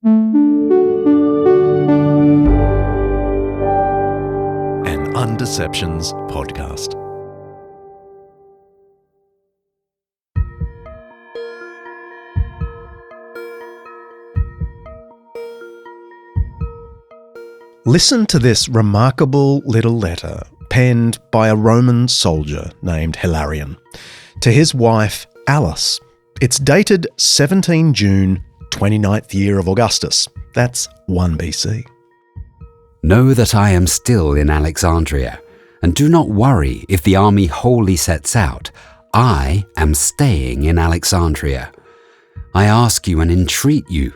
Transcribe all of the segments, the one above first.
An Undeceptions podcast. Listen to this remarkable little letter penned by a Roman soldier named Hilarion to his wife Alice. It's dated 17 June, 29th year of Augustus. That's 1 BC. Know that I am still in Alexandria, and do not worry if the army wholly sets out. I am staying in Alexandria. I ask you and entreat you,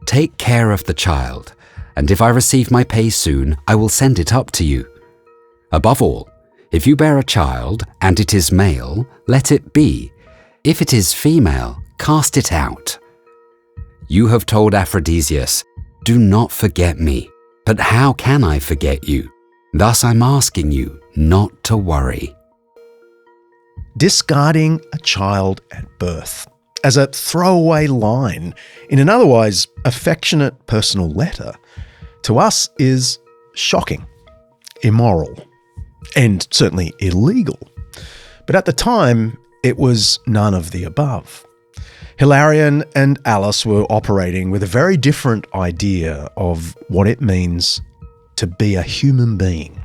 take care of the child, and if I receive my pay soon, I will send it up to you. Above all, if you bear a child, and it is male, let it be. If it is female, cast it out. You have told Aphrodisias, do not forget me. But how can I forget you? Thus I'm asking you not to worry. Discarding a child at birth as a throwaway line in an otherwise affectionate personal letter to us is shocking, immoral, and certainly illegal. But at the time, it was none of the above. Hilarion and Alice were operating with a very different idea of what it means to be a human being.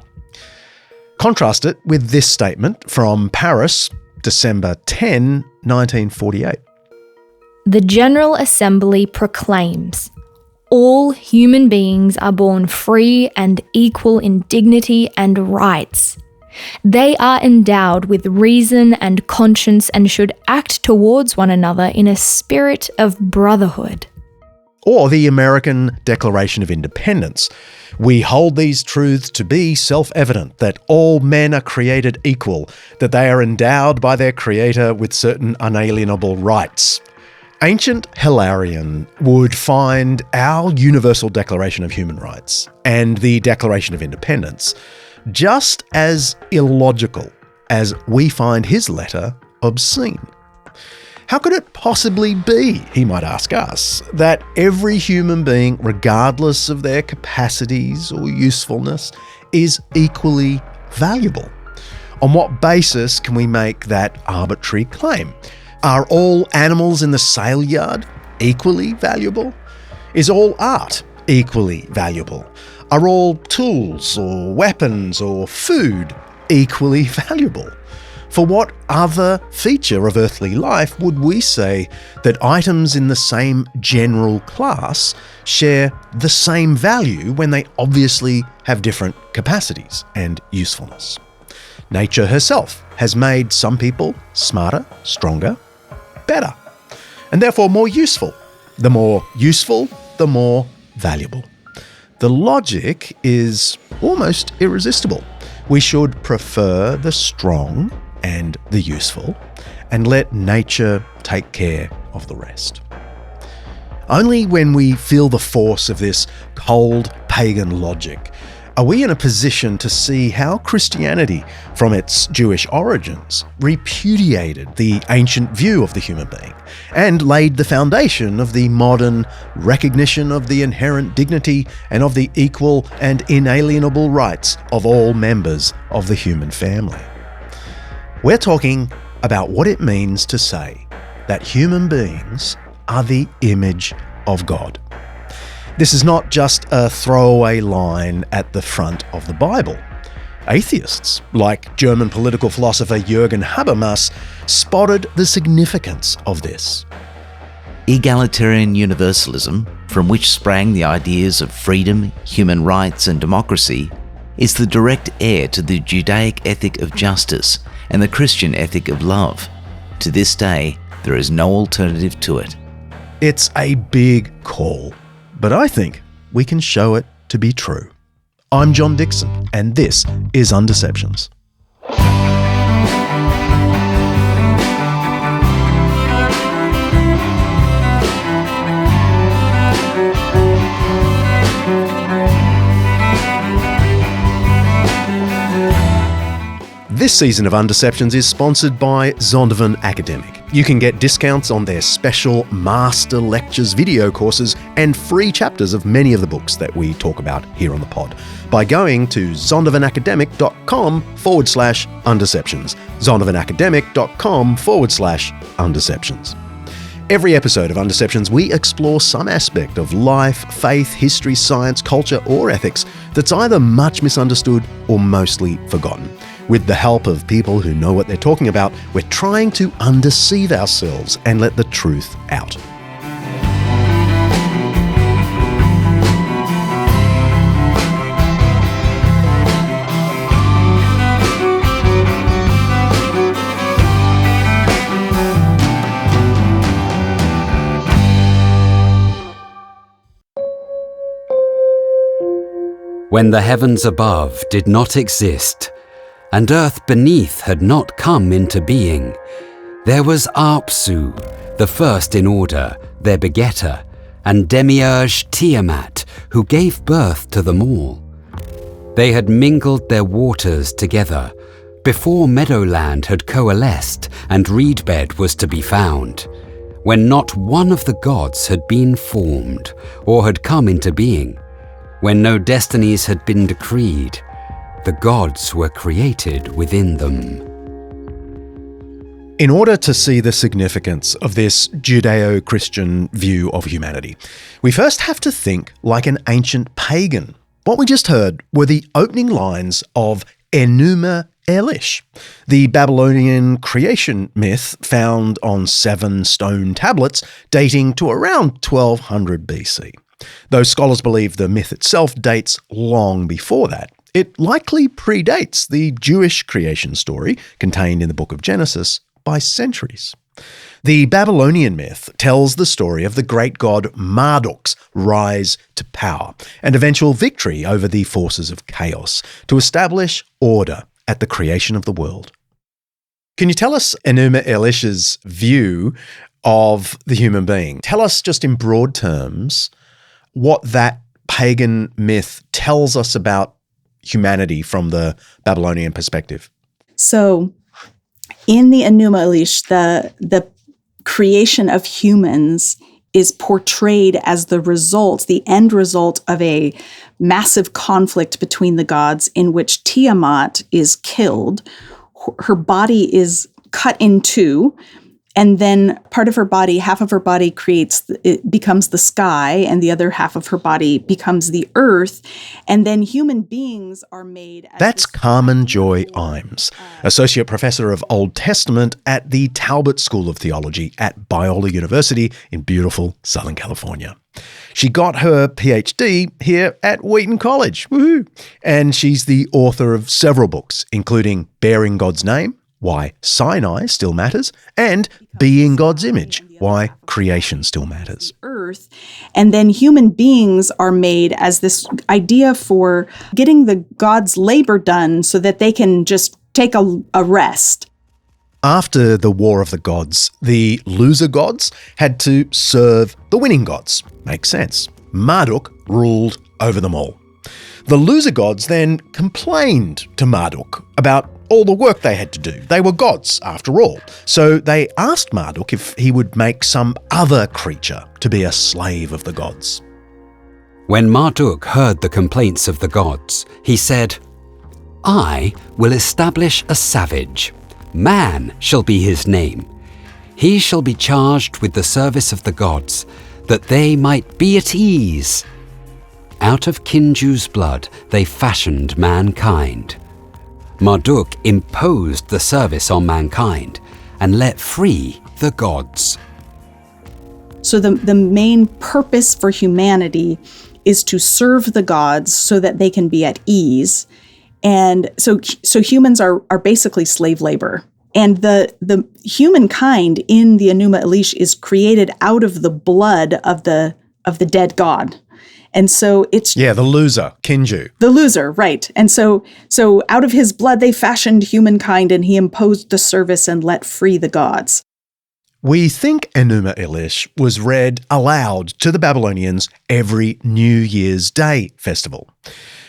Contrast it with this statement from Paris, December 10, 1948. The General Assembly proclaims, all human beings are born free and equal in dignity and rights. They are endowed with reason and conscience and should act towards one another in a spirit of brotherhood. Or the American Declaration of Independence. We hold these truths to be self-evident, that all men are created equal, that they are endowed by their Creator with certain unalienable rights. Ancient Hilarion would find our Universal Declaration of Human Rights and the Declaration of Independence just as illogical as we find his letter obscene. How could it possibly be, he might ask us, that every human being, regardless of their capacities or usefulness, is equally valuable? On what basis can we make that arbitrary claim? Are all animals in the sale yard equally valuable? Is all art equally valuable? Are all tools or weapons or food equally valuable? For what other feature of earthly life would we say that items in the same general class share the same value when they obviously have different capacities and usefulness? Nature herself has made some people smarter, stronger, better, and therefore more useful. The more useful, the more valuable. The logic is almost irresistible. We should prefer the strong and the useful and let nature take care of the rest. Only when we feel the force of this cold pagan logic are we in a position to see how Christianity, from its Jewish origins, repudiated the ancient view of the human being and laid the foundation of the modern recognition of the inherent dignity and of the equal and inalienable rights of all members of the human family. We're talking about what it means to say that human beings are the image of God. This is not just a throwaway line at the front of the Bible. Atheists, like German political philosopher Jürgen Habermas, spotted the significance of this. Egalitarian universalism, from which sprang the ideas of freedom, human rights and democracy, is the direct heir to the Judaic ethic of justice and the Christian ethic of love. To this day, there is no alternative to it. It's a big call, but I think we can show it to be true. I'm John Dickson, and this is Undeceptions. This season of Undeceptions is sponsored by Zondervan Academic. You can get discounts on their special Master Lectures video courses and free chapters of many of the books that we talk about here on the pod by going to zondervanacademic.com/undeceptions. zondervanacademic.com/undeceptions. Every episode of Undeceptions, we explore some aspect of life, faith, history, science, culture, or ethics that's either much misunderstood or mostly forgotten. With the help of people who know what they're talking about, we're trying to undeceive ourselves and let the truth out. When the heavens above did not exist, and earth beneath had not come into being, there was Apsu, the first in order, their begetter, and demiurge Tiamat, who gave birth to them all. They had mingled their waters together, before meadowland had coalesced and reedbed was to be found, when not one of the gods had been formed, or had come into being, when no destinies had been decreed. The gods were created within them. In order to see the significance of this Judeo-Christian view of humanity, we first have to think like an ancient pagan. What we just heard were the opening lines of Enuma Elish, the Babylonian creation myth found on 7 stone tablets dating to around 1200 BC. Though scholars believe the myth itself dates long before that, it likely predates the Jewish creation story contained in the book of Genesis by centuries. The Babylonian myth tells the story of the great god Marduk's rise to power and eventual victory over the forces of chaos to establish order at the creation of the world. Can you tell us Enuma Elish's view of the human being? Tell us just in broad terms what that pagan myth tells us about humanity from the Babylonian perspective. So in the Enuma Elish, the creation of humans is portrayed as the end result of a massive conflict between the gods in which Tiamat is killed. Her body is cut in two, and then part of her body, half of her body it becomes the sky, and the other half of her body becomes the earth. And then human beings are made. That's Carmen Joy Imes, Associate Professor of Old Testament at the Talbot School of Theology at Biola University in beautiful Southern California. She got her PhD here at Wheaton College. Woohoo! And she's the author of several books, including Bearing God's Name, Why Sinai Still Matters, and Being God's Image, Why Creation Still Matters. Earth, and then human beings are made as this idea for getting the gods' labor done so that they can just take a rest. After the War of the Gods, the loser gods had to serve the winning gods. Makes sense. Marduk ruled over them all. The loser gods then complained to Marduk about all the work they had to do. They were gods, after all. So they asked Marduk if he would make some other creature to be a slave of the gods. When Marduk heard the complaints of the gods, he said, "I will establish a savage. Man shall be his name. He shall be charged with the service of the gods, that they might be at ease." Out of Kinju's blood they fashioned mankind. Marduk imposed the service on mankind and let free the gods. So the main purpose for humanity is to serve the gods so that they can be at ease. And so humans are basically slave labor. And the humankind in the Enuma Elish is created out of the blood of the dead god. And so it's... Yeah, the loser, Kinju. The loser, right. And so out of his blood they fashioned humankind, and he imposed the service and let free the gods. We think Enuma Elish was read aloud to the Babylonians every New Year's Day festival.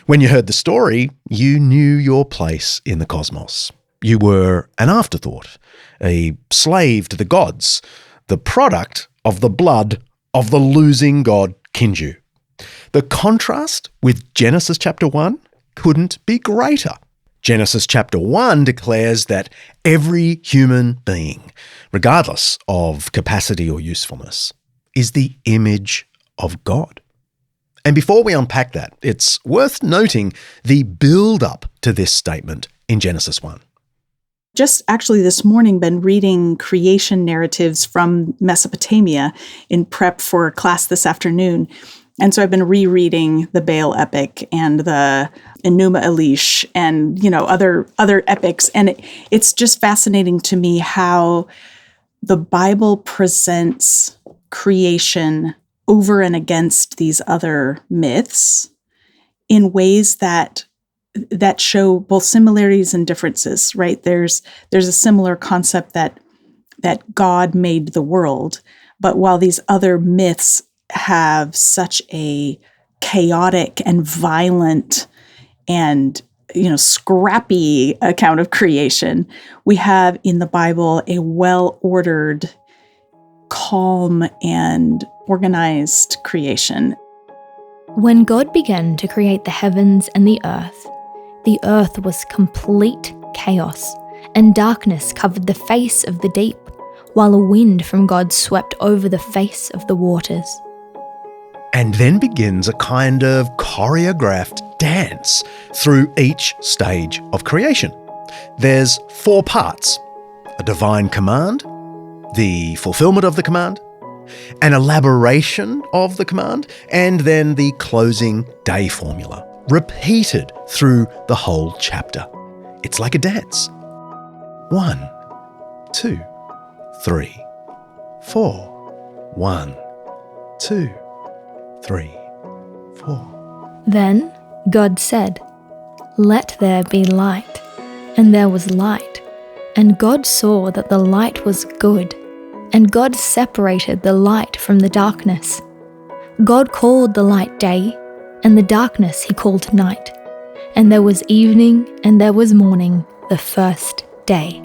When you heard the story, you knew your place in the cosmos. You were an afterthought, a slave to the gods, the product of the blood of the losing god Kinju. The contrast with Genesis chapter 1 couldn't be greater. Genesis chapter 1 declares that every human being, regardless of capacity or usefulness, is the image of God. And before we unpack that, it's worth noting the build-up to this statement in Genesis 1. Just actually this morning been reading creation narratives from Mesopotamia in prep for a class this afternoon. And so I've been rereading the Baal epic and the Enuma Elish and, other epics. And it's just fascinating to me how the Bible presents creation over and against these other myths in ways that show both similarities and differences, right? There's a similar concept that God made the world, but while these other myths have such a chaotic and violent and scrappy account of creation, we have in the Bible a well-ordered, calm, and organized creation. When God began to create the heavens and the earth was complete chaos, and darkness covered the face of the deep, while a wind from God swept over the face of the waters. And then begins a kind of choreographed dance through each stage of creation. There's 4 parts: a divine command, the fulfillment of the command, an elaboration of the command, and then the closing day formula, repeated through the whole chapter. It's like a dance. 1, 2, 3, 4. 1, 2, 3, 4. Then God said, "Let there be light." And there was light. And God saw that the light was good. And God separated the light from the darkness. God called the light day, and the darkness he called night. And there was evening and there was morning, the first day.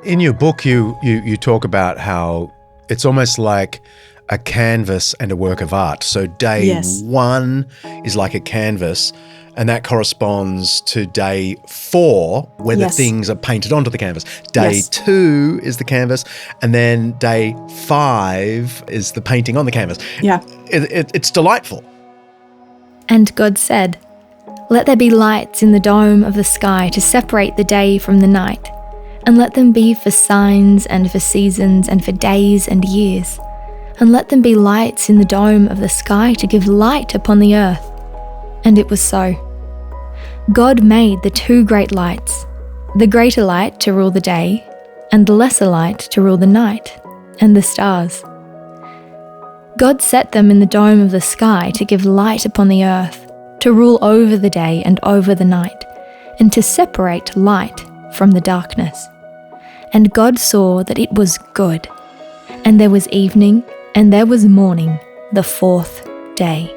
In your book, you talk about how it's almost like a canvas and a work of art. So day 1 is like a canvas, and that corresponds to day 4, where the things are painted onto the canvas. Day 2 is the canvas, and then day 5 is the painting on the canvas. Yeah. It's delightful. And God said, "Let there be lights in the dome of the sky to separate the day from the night, and let them be for signs and for seasons and for days and years. And let them be lights in the dome of the sky to give light upon the earth." And it was so. God made the 2 great lights, the greater light to rule the day, and the lesser light to rule the night, and the stars. God set them in the dome of the sky to give light upon the earth, to rule over the day and over the night, and to separate light from the darkness. And God saw that it was good. And there was evening and there was morning, the 4th day.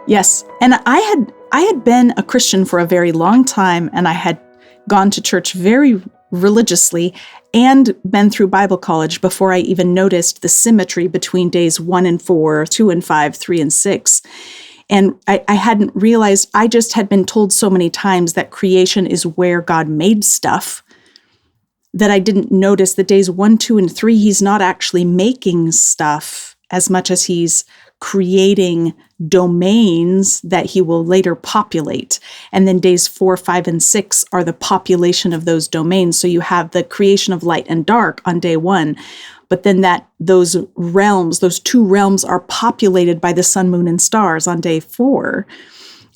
Yes, and I had been a Christian for a very long time, and I had gone to church very religiously and been through Bible college before I even noticed the symmetry between days 1 and 4, 2 and 5, 3 and 6. And I hadn't realized, I just had been told so many times that creation is where God made stuff, that I didn't notice that days 1, 2, and 3, he's not actually making stuff as much as he's creating domains that he will later populate. And then days 4, 5, and 6 are the population of those domains. So you have the creation of light and dark on day 1, but then those 2 realms are populated by the sun, moon, and stars on day 4.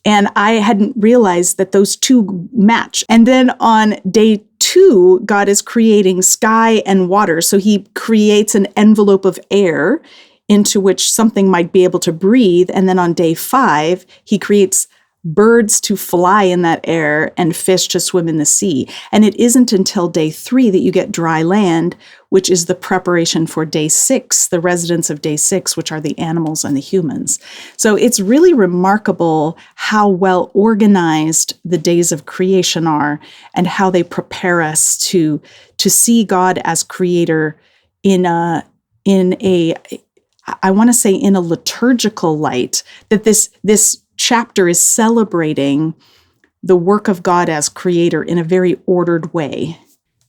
And I hadn't realized that those 2 match. And then on day 2, God is creating sky and water. So he creates an envelope of air into which something might be able to breathe. And then on day 5, he creates birds to fly in that air and fish to swim in the sea. And it isn't until day 3 that you get dry land, which is the preparation for day 6, the residents of day 6, which are the animals and the humans. So it's really remarkable how well organized the days of creation are and how they prepare us to see God as creator in a I want to say in a liturgical light, that this chapter is celebrating the work of God as creator in a very ordered way.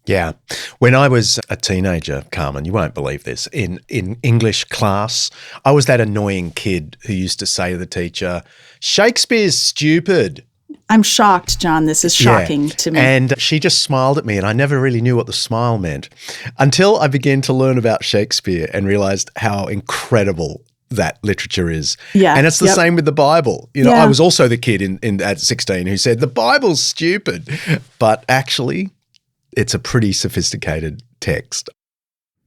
Yeah. When I was a teenager, Carmen, you won't believe this, in English class, I was that annoying kid who used to say to the teacher, "Shakespeare's stupid." I'm shocked, John. This is shocking to me. And she just smiled at me, and I never really knew what the smile meant until I began to learn about Shakespeare and realized how incredible that literature is. Yeah. And it's the same with the Bible. You know, Yeah. I was also the kid at 16 who said, the Bible's stupid. But actually, it's a pretty sophisticated text.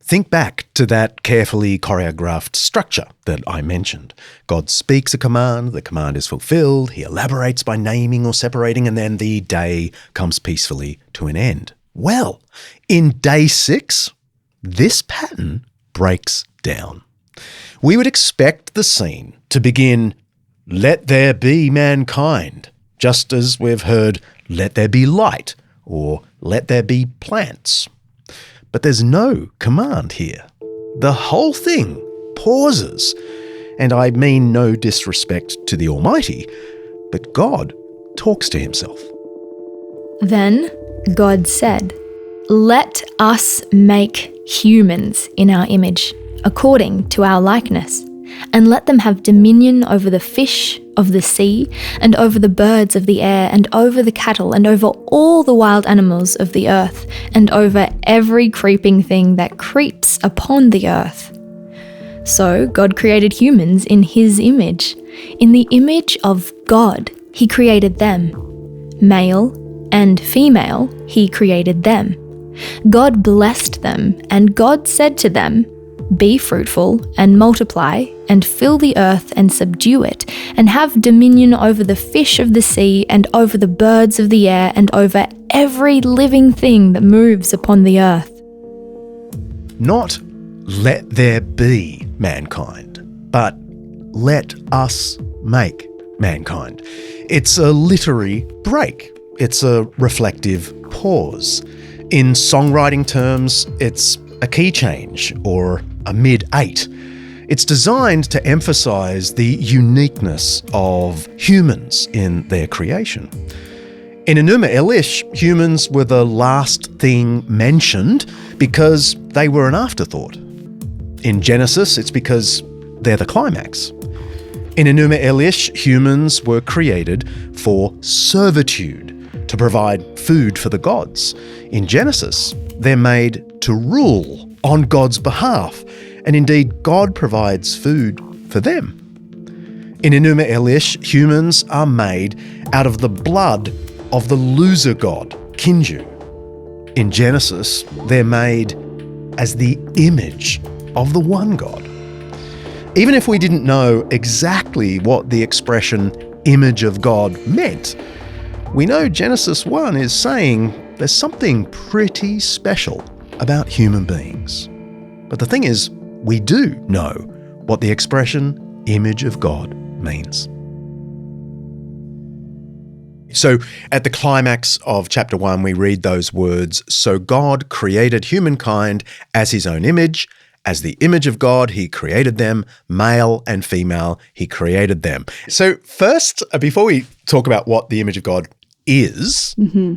Think back to that carefully choreographed structure that I mentioned. God speaks a command, the command is fulfilled, he elaborates by naming or separating, and then the day comes peacefully to an end. Well, in day 6, this pattern breaks down. We would expect the scene to begin, "Let there be mankind," just as we've heard, "Let there be light," or "Let there be plants." But there's no command here. The whole thing pauses. And I mean no disrespect to the Almighty, but God talks to himself. Then God said, "Let us make humans in our image, according to our likeness, and let them have dominion over the fish of the sea, and over the birds of the air, and over the cattle, and over all the wild animals of the earth, and over every creeping thing that creeps upon the earth." So God created humans in his image. In the image of God, he created them. Male and female, he created them. God blessed them, and God said to them, "Be fruitful and multiply, and fill the earth and subdue it, and have dominion over the fish of the sea, and over the birds of the air, and over every living thing that moves upon the earth." Not "let there be mankind," but "let us make mankind." It's a literary break. It's a reflective pause. In songwriting terms, it's a key change or a mid-8. It's designed to emphasize the uniqueness of humans in their creation. In Enuma Elish, humans were the last thing mentioned because they were an afterthought. In Genesis, it's because they're the climax. In Enuma Elish, humans were created for servitude, to provide food for the gods. In Genesis, they're made to rule on God's behalf, and indeed God provides food for them. In Enuma Elish, humans are made out of the blood of the loser god, Kinju. In Genesis, they're made as the image of the one God. Even if we didn't know exactly what the expression image of God meant, we know Genesis 1 is saying there's something pretty special about human beings. But the thing is, we do know what the expression image of God means. So at the climax of chapter 1, we read those words, "So God created humankind as his own image. As the image of God, he created them, male and female, he created them." So first, before we talk about what the image of God is,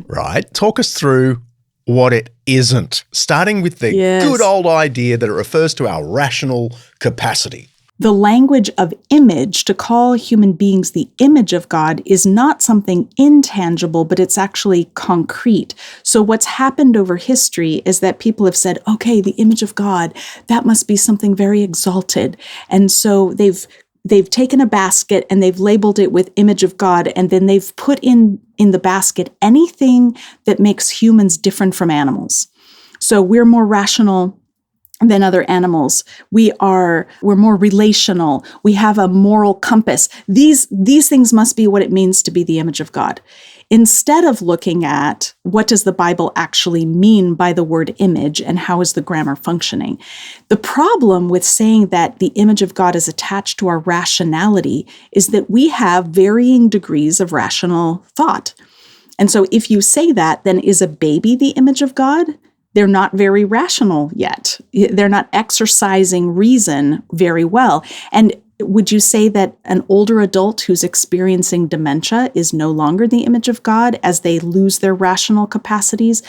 right, talk us through what it isn't, starting with the good old idea that it refers to our rational capacity. The language of image, to call human beings the image of God, is not something intangible, but it's actually concrete. So what's happened over history is that people have said, okay, the image of God, that must be something very exalted. And so they've taken a basket and they've labeled it with image of God, and then they've put in the basket anything that makes humans different from animals. So we're more rational than other animals. We're more relational. We have a moral compass. These things must be what it means to be the image of God. Instead of looking at what does the Bible actually mean by the word image and how is the grammar functioning. The problem with saying that the image of God is attached to our rationality is that we have varying degrees of rational thought. And so if you say that, then is a baby the image of God? They're not very rational yet. They're not exercising reason very well. And would you say that an older adult who's experiencing dementia is no longer the image of God as they lose their rational capacities?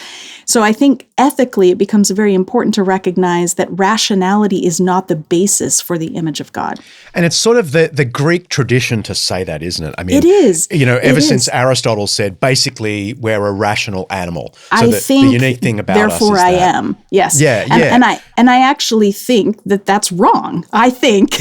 So I think ethically it becomes very important to recognize that rationality is not the basis for the image of God. And it's sort of the Greek tradition to say that, isn't it? I mean, it is. Ever since Aristotle said, basically, we're a rational animal. So the unique thing about us is therefore I am. Yes. Yeah, And I actually think that that's wrong. I think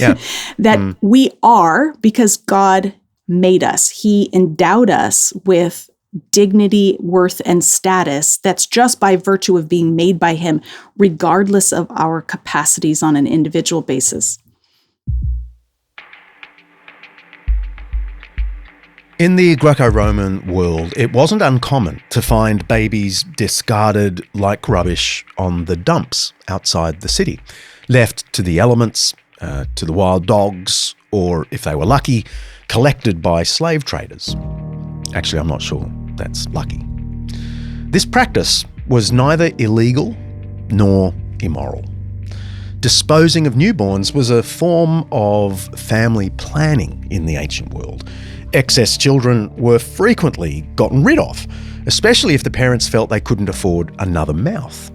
that we are because God made us. He endowed us with dignity, worth, and status that's just by virtue of being made by Him, regardless of our capacities on an individual basis. In the Greco-Roman world, it wasn't uncommon to find babies discarded like rubbish on the dumps outside the city, left to the elements, to the wild dogs, or if they were lucky, collected by slave traders. Actually, I'm not sure that's lucky. This practice was neither illegal nor immoral. Disposing of newborns was a form of family planning in the ancient world. Excess children were frequently gotten rid of, especially if the parents felt they couldn't afford another mouth.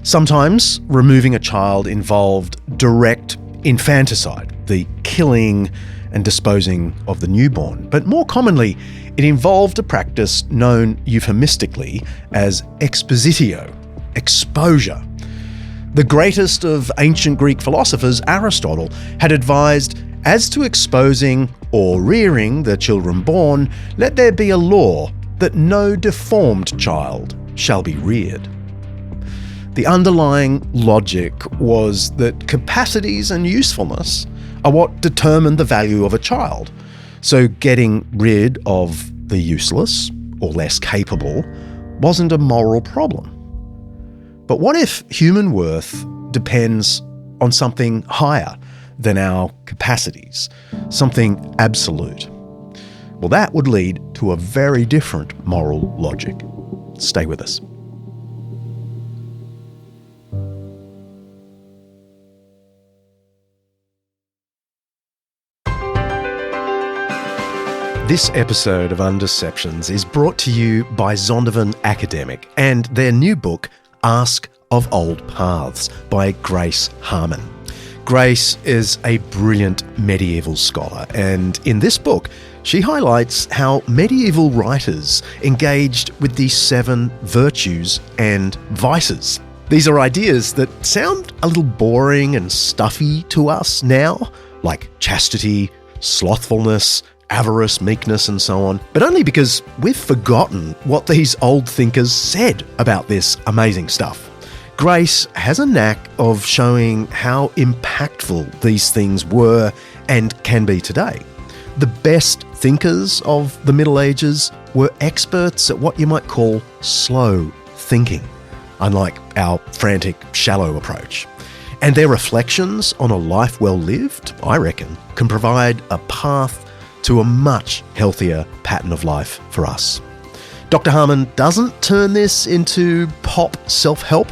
Sometimes removing a child involved direct infanticide, the killing and disposing of the newborn. But more commonly, it involved a practice known euphemistically as expositio, exposure. The greatest of ancient Greek philosophers, Aristotle, had advised, as to exposing or rearing the children born, let there be a law that no deformed child shall be reared. The underlying logic was that capacities and usefulness are what determine the value of a child. So getting rid of the useless or less capable wasn't a moral problem. But what if human worth depends on something higher than our capacities, something absolute? Well, that would lead to a very different moral logic. Stay with us. This episode of Undeceptions is brought to you by Zondervan Academic and their new book, Ask of Old Paths by Grace Harman. Grace is a brilliant medieval scholar, and in this book, she highlights how medieval writers engaged with the 7 virtues and vices. These are ideas that sound a little boring and stuffy to us now, like chastity, slothfulness, avarice, meekness, and so on, but only because we've forgotten what these old thinkers said about this amazing stuff. Grace has a knack of showing how impactful these things were and can be today. The best thinkers of the Middle Ages were experts at what you might call slow thinking, unlike our frantic, shallow approach. And their reflections on a life well lived, I reckon, can provide a path to a much healthier pattern of life for us. Dr. Harman doesn't turn this into pop self-help.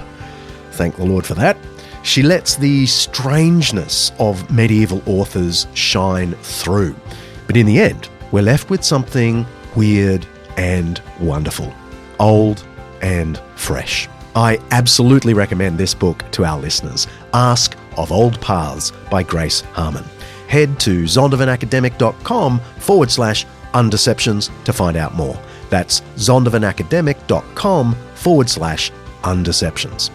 Thank the Lord for that. She lets the strangeness of medieval authors shine through. But in the end, we're left with something weird and wonderful, old and fresh. I absolutely recommend this book to our listeners, Ask of Old Paths by Grace Harman. Head to zondervanacademic.com/undeceptions to find out more. That's zondervanacademic.com/undeceptions.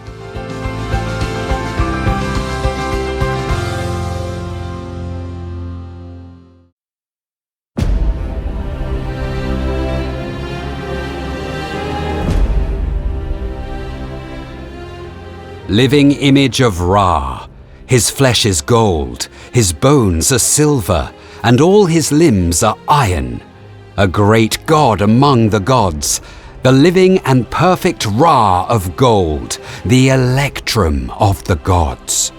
living image of Ra. His flesh is gold, his bones are silver, and all his limbs are iron. A great god among the gods, the living and perfect Ra of gold, the electrum of the gods.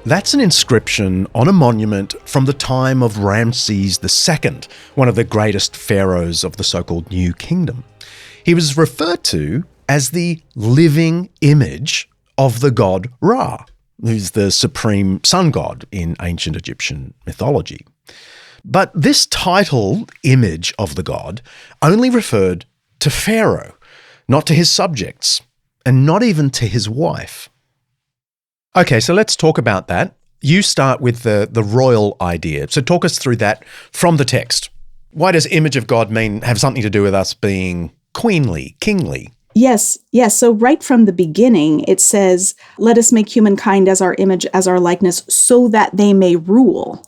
That's an inscription on a monument from the time of Ramses II, one of the greatest pharaohs of the so-called New Kingdom. He was referred to as the living image of the god Ra, who's the supreme sun god in ancient Egyptian mythology. But this title, image of the god, only referred to Pharaoh, not to his subjects, and not even to his wife. Okay, so let's talk about that. You start with the royal idea. So talk us through that from the text. Why does image of God have something to do with us being queenly, kingly? Yes. So right from the beginning, it says, let us make humankind as our image, as our likeness, so that they may rule.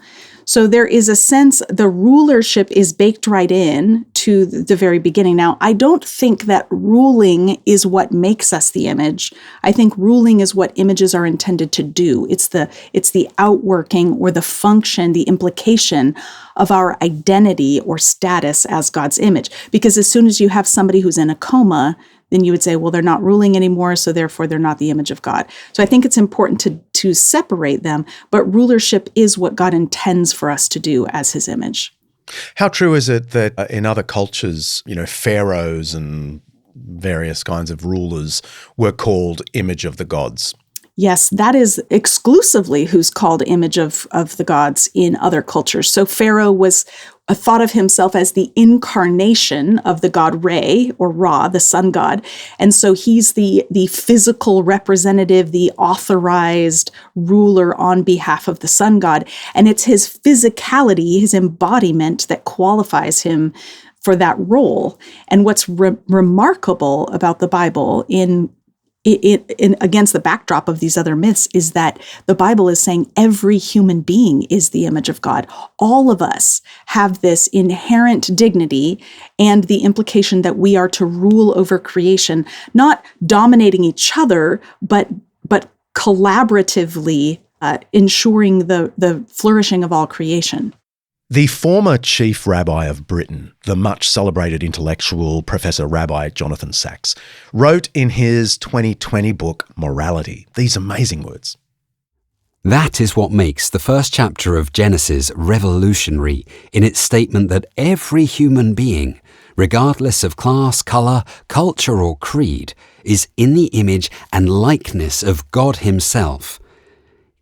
So there is a sense the rulership is baked right in to the very beginning. Now, I don't think that ruling is what makes us the image. I think ruling is what images are intended to do. It's the outworking or the function, the implication of our identity or status as God's image. Because as soon as you have somebody who's in a coma, then you would say, well, they're not ruling anymore, so therefore they're not the image of God. So I think it's important to separate them, but rulership is what God intends for us to do as his image. How true is it that in other cultures, pharaohs and various kinds of rulers were called image of the gods? Yes, that is exclusively who's called image of the gods in other cultures. So Pharaoh was thought of himself as the incarnation of the god Re, or Ra, the sun god. And so he's the physical representative, the authorized ruler on behalf of the sun god. And it's his physicality, his embodiment that qualifies him for that role. And what's remarkable about the Bible in against the backdrop of these other myths is that the Bible is saying every human being is the image of God. All of us have this inherent dignity and the implication that we are to rule over creation, not dominating each other, but collaboratively ensuring the flourishing of all creation. The former chief rabbi of Britain, the much celebrated intellectual Professor Rabbi Jonathan Sacks, wrote in his 2020 book, Morality, these amazing words. That is what makes the first chapter of Genesis revolutionary in its statement that every human being, regardless of class, colour, culture or creed, is in the image and likeness of God himself.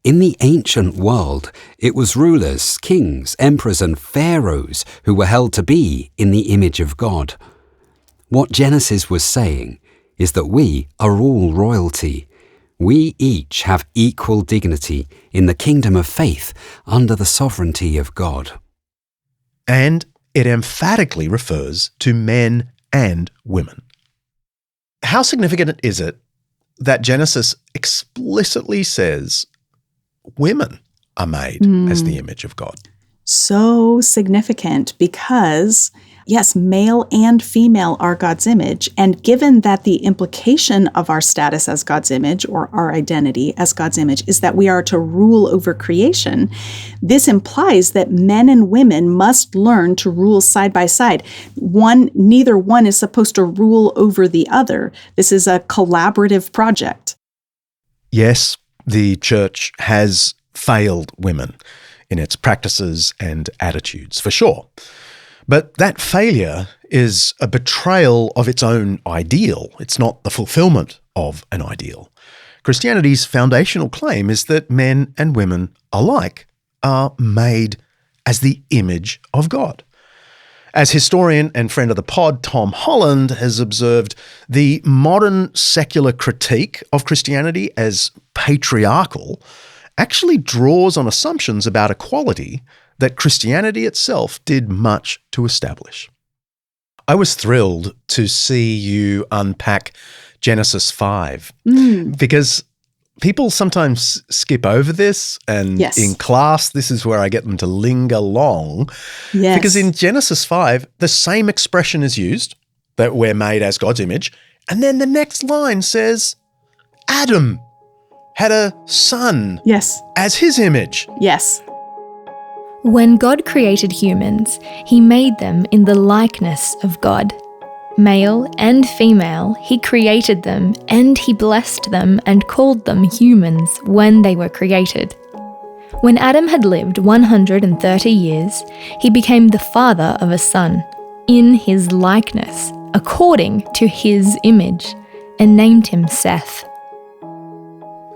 In the ancient world, it was rulers, kings, emperors and pharaohs who were held to be in the image of God. What Genesis was saying is that we are all royalty. We each have equal dignity in the kingdom of faith under the sovereignty of God. And it emphatically refers to men and women. How significant is it that Genesis explicitly says women are made as the image of God? So significant because, yes, male and female are God's image. And given that the implication of our status as God's image or our identity as God's image is that we are to rule over creation, this implies that men and women must learn to rule side by side. Neither one is supposed to rule over the other. This is a collaborative project. Yes, the church has failed women in its practices and attitudes, for sure. But that failure is a betrayal of its own ideal. It's not the fulfillment of an ideal. Christianity's foundational claim is that men and women alike are made as the image of God. As historian and friend of the pod, Tom Holland has observed, the modern secular critique of Christianity as patriarchal actually draws on assumptions about equality that Christianity itself did much to establish. I was thrilled to see you unpack Genesis 5 because people sometimes skip over this, and in class, this is where I get them to linger long. Yes. Because in Genesis 5, the same expression is used, that we're made as God's image, and then the next line says, Adam had a son Yes. as his image. Yes. When God created humans, he made them in the likeness of God. Male and female, he created them, and he blessed them and called them humans when they were created. When Adam had lived 130 years, he became the father of a son, in his likeness, according to his image, and named him Seth.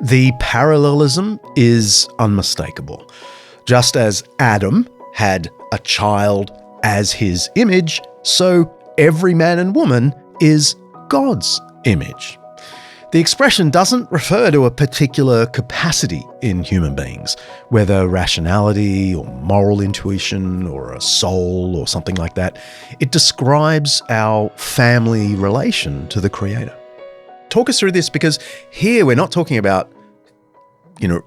The parallelism is unmistakable. Just as Adam had a child as his image, so every man and woman is God's image. The expression doesn't refer to a particular capacity in human beings, whether rationality or moral intuition or a soul or something like that. It describes our family relation to the Creator. Talk us through this, because here we're not talking about,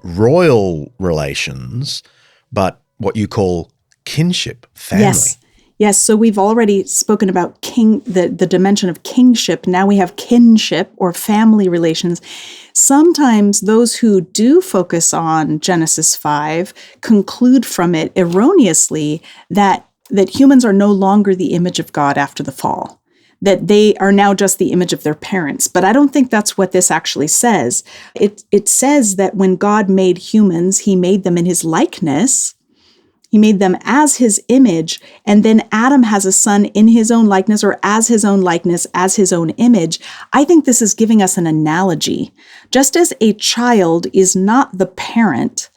royal relations, but what you call kinship, family. Yes. So we've already spoken about the dimension of kingship. Now we have kinship or family relations. Sometimes those who do focus on Genesis 5 conclude from it erroneously that humans are no longer the image of God after the fall, that they are now just the image of their parents. But I don't think that's what this actually says. It says that when God made humans, he made them in his likeness. He made them as his image, and then Adam has a son in his own likeness, or as his own likeness, as his own image. I think this is giving us an analogy. Just as a child is not the parent,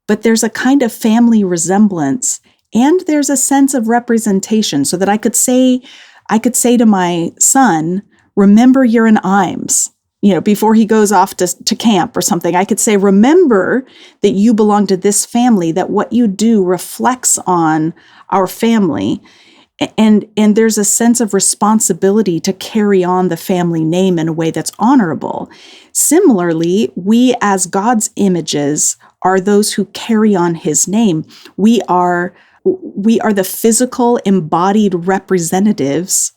but there's a kind of family resemblance, and there's a sense of representation, so that I could say to my son, remember you're an Imes. Before he goes off to camp or something, I could say, remember that you belong to this family, that what you do reflects on our family. And there's a sense of responsibility to carry on the family name in a way that's honorable. Similarly, we as God's images are those who carry on his name. We are the physical embodied representatives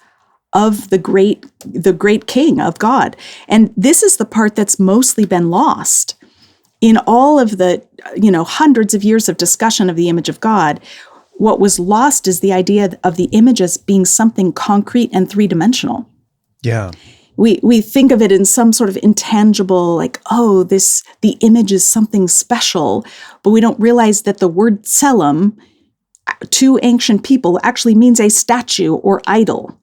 of the great King of God. And this is the part that's mostly been lost in all of the, hundreds of years of discussion of the image of God. What was lost is the idea of the image as being something concrete and three-dimensional. Yeah. We think of it in some sort of intangible, the image is something special, but we don't realize that the word tselem to ancient people actually means a statue or idol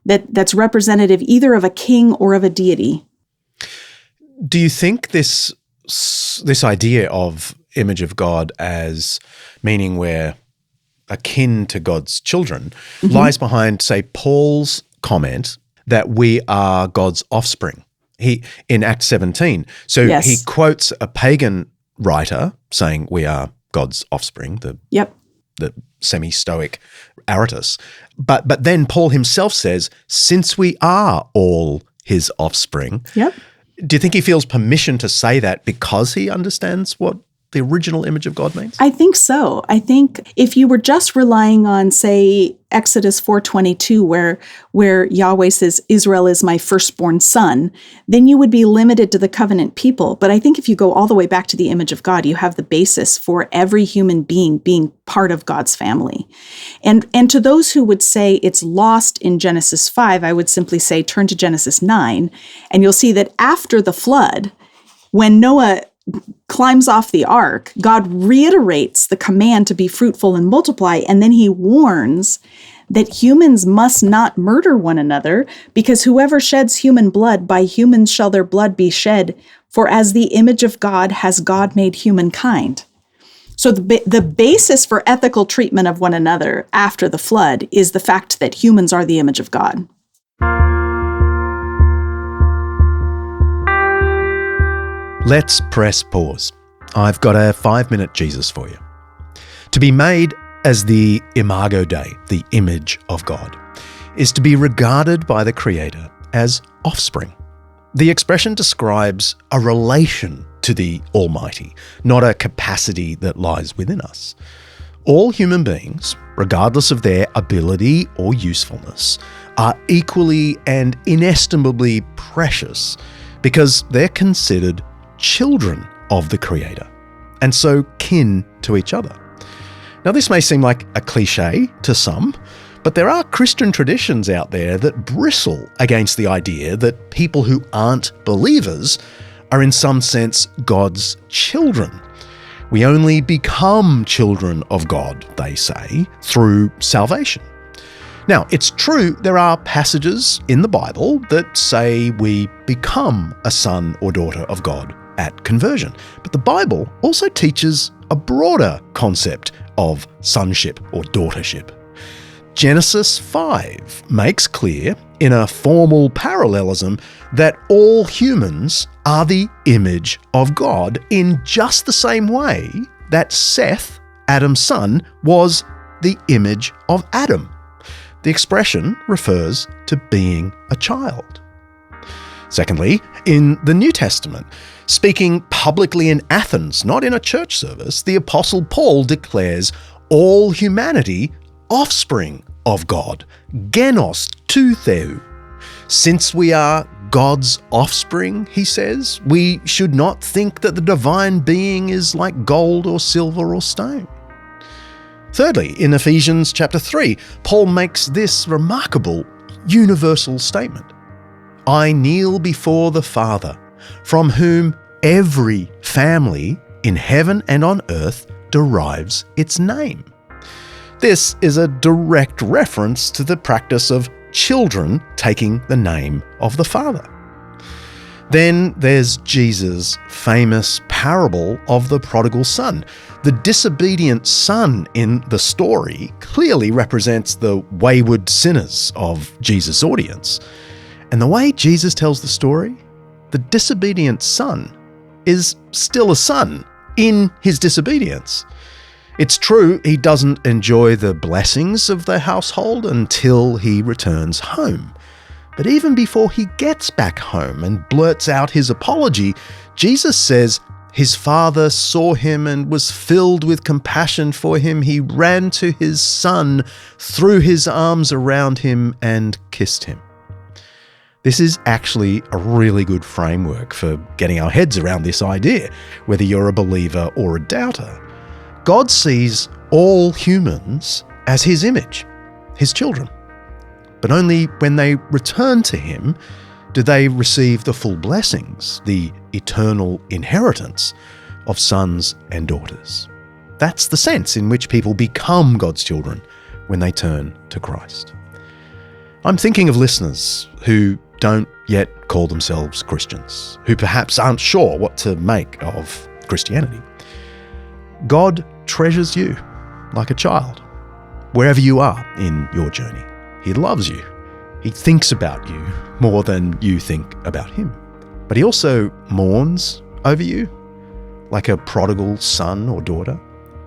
that's representative either of a king or of a deity. Do you think this idea of image of God as meaning we're akin to God's children lies behind, say, Paul's comment that we are God's offspring? He in Acts 17. So Yes. he quotes a pagan writer saying we are God's offspring, the semi-stoic Aratus. But then Paul himself says, since we are all his offspring. Yep. Do you think he feels permission to say that because he understands what the original image of God means? I think so. I think if you were just relying on, say, Exodus 4:22, where Yahweh says, Israel is my firstborn son, then you would be limited to the covenant people. But I think if you go all the way back to the image of God, you have the basis for every human being part of God's family. And to those who would say it's lost in Genesis 5, I would simply say, turn to Genesis 9, and you'll see that after the flood, when Noah climbs off the ark, God reiterates the command to be fruitful and multiply, and then he warns that humans must not murder one another, because whoever sheds human blood, by humans shall their blood be shed, for as the image of God has God made humankind. So the basis for ethical treatment of one another after the flood is the fact that humans are the image of God. Let's press pause. I've got a 5-minute Jesus for you. To be made as the imago Dei, the image of God, is to be regarded by the Creator as offspring. The expression describes a relation to the Almighty, not a capacity that lies within us. All human beings, regardless of their ability or usefulness, are equally and inestimably precious because they're considered children of the Creator, and so kin to each other. Now, this may seem like a cliche to some, but there are Christian traditions out there that bristle against the idea that people who aren't believers are in some sense God's children. We only become children of God, they say, through salvation. Now, it's true there are passages in the Bible that say we become a son or daughter of God at conversion, but the Bible also teaches a broader concept of sonship or daughtership. Genesis 5 makes clear, in a formal parallelism, that all humans are the image of God in just the same way that Seth, Adam's son, was the image of Adam. The expression refers to being a child. Secondly, in the New Testament, speaking publicly in Athens, not in a church service, the Apostle Paul declares all humanity offspring of God, genos tou theou. Since we are God's offspring, he says, we should not think that the divine being is like gold or silver or stone. Thirdly, in Ephesians chapter 3, Paul makes this remarkable universal statement. I kneel before the Father, from whom every family in heaven and on earth derives its name. This is a direct reference to the practice of children taking the name of the Father. Then there's Jesus' famous parable of the prodigal son. The disobedient son in the story clearly represents the wayward sinners of Jesus' audience. And the way Jesus tells the story, the disobedient son is still a son in his disobedience. It's true he doesn't enjoy the blessings of the household until he returns home. But even before he gets back home and blurts out his apology, Jesus says his father saw him and was filled with compassion for him. He ran to his son, threw his arms around him, and kissed him. This is actually a really good framework for getting our heads around this idea, whether you're a believer or a doubter. God sees all humans as his image, his children. But only when they return to him do they receive the full blessings, the eternal inheritance of sons and daughters. That's the sense in which people become God's children when they turn to Christ. I'm thinking of listeners who don't yet call themselves Christians, who perhaps aren't sure what to make of Christianity. God treasures you like a child, wherever you are in your journey. He loves you. He thinks about you more than you think about him. But he also mourns over you like a prodigal son or daughter,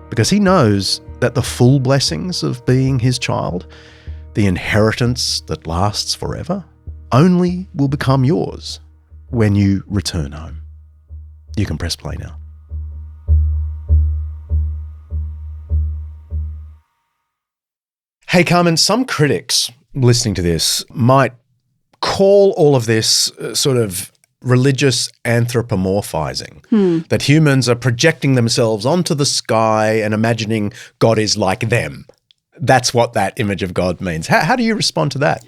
because he knows that the full blessings of being his child, the inheritance that lasts forever, only will become yours when you return home. You can press play now. Hey, Carmen, some critics listening to this might call all of this sort of religious anthropomorphizing, that humans are projecting themselves onto the sky and imagining God is like them. That's what that image of God means. How do you respond to that?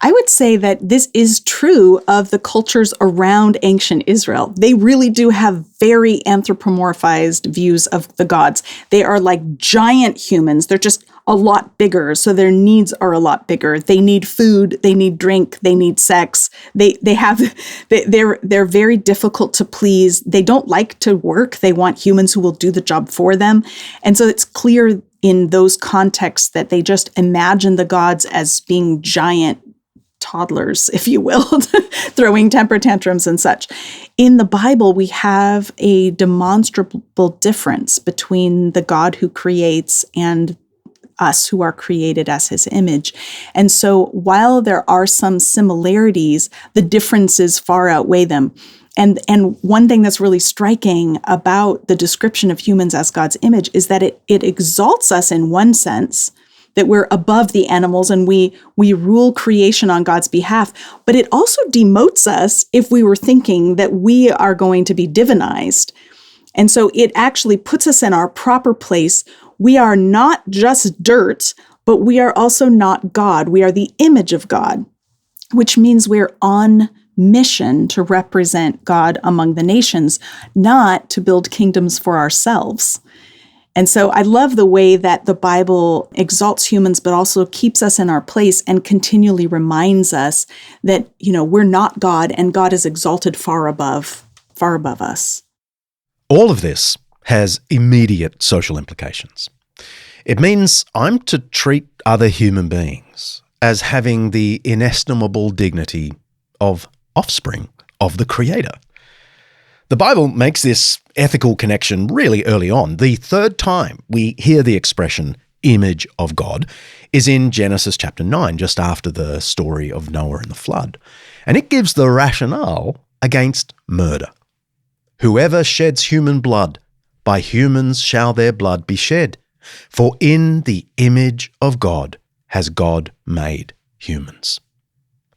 I would say that this is true of the cultures around ancient Israel. They really do have very anthropomorphized views of the gods. They are like giant humans. They're just a lot bigger, so their needs are a lot bigger. They need food, they need drink, they need sex. They're very difficult to please. They don't like to work. They want humans who will do the job for them. And so it's clear in those contexts that they just imagine the gods as being giant toddlers, if you will, throwing temper tantrums and such. In the Bible, we have a demonstrable difference between the God who creates and us who are created as his image. And so while there are some similarities, the differences far outweigh them. And one thing that's really striking about the description of humans as God's image is that it exalts us in one sense, that we're above the animals and we rule creation on God's behalf. But it also demotes us if we were thinking that we are going to be divinized. And so it actually puts us in our proper place. We are not just dirt, but we are also not God. We are the image of God, which means we're on mission to represent God among the nations, not to build kingdoms for ourselves. And so I love the way that the Bible exalts humans, but also keeps us in our place and continually reminds us that, we're not God and God is exalted far above us. All of this has immediate social implications. It means I'm to treat other human beings as having the inestimable dignity of offspring of the Creator. The Bible makes this ethical connection really early on. The third time we hear the expression image of God is in Genesis chapter 9, just after the story of Noah and the flood. And it gives the rationale against murder. Whoever sheds human blood, by humans shall their blood be shed. For in the image of God has God made humans.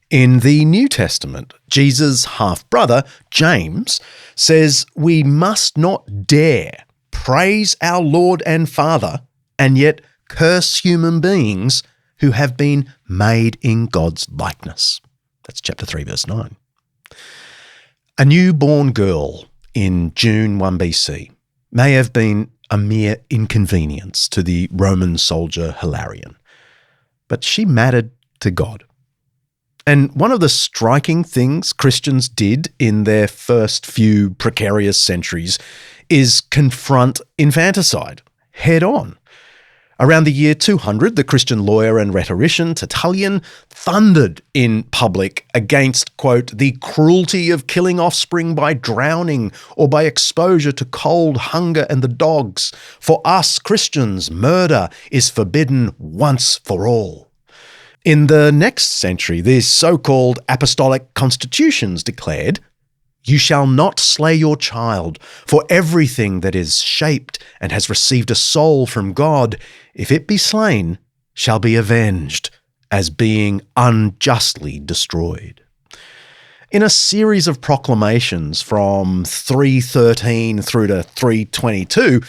In the New Testament, Jesus' half-brother, James, says we must not dare praise our Lord and Father and yet curse human beings who have been made in God's likeness. That's chapter 3, verse 9. A newborn girl in June 1 BC may have been a mere inconvenience to the Roman soldier Hilarion, but she mattered to God. And one of the striking things Christians did in their first few precarious centuries is confront infanticide head on. Around the year 200, the Christian lawyer and rhetorician Tertullian thundered in public against, quote, the cruelty of killing offspring by drowning or by exposure to cold, hunger, and the dogs. For us Christians, murder is forbidden once for all. In the next century, these so-called apostolic constitutions declared, you shall not slay your child, for everything that is shaped and has received a soul from God, if it be slain, shall be avenged, as being unjustly destroyed. In a series of proclamations from 313 through to 322,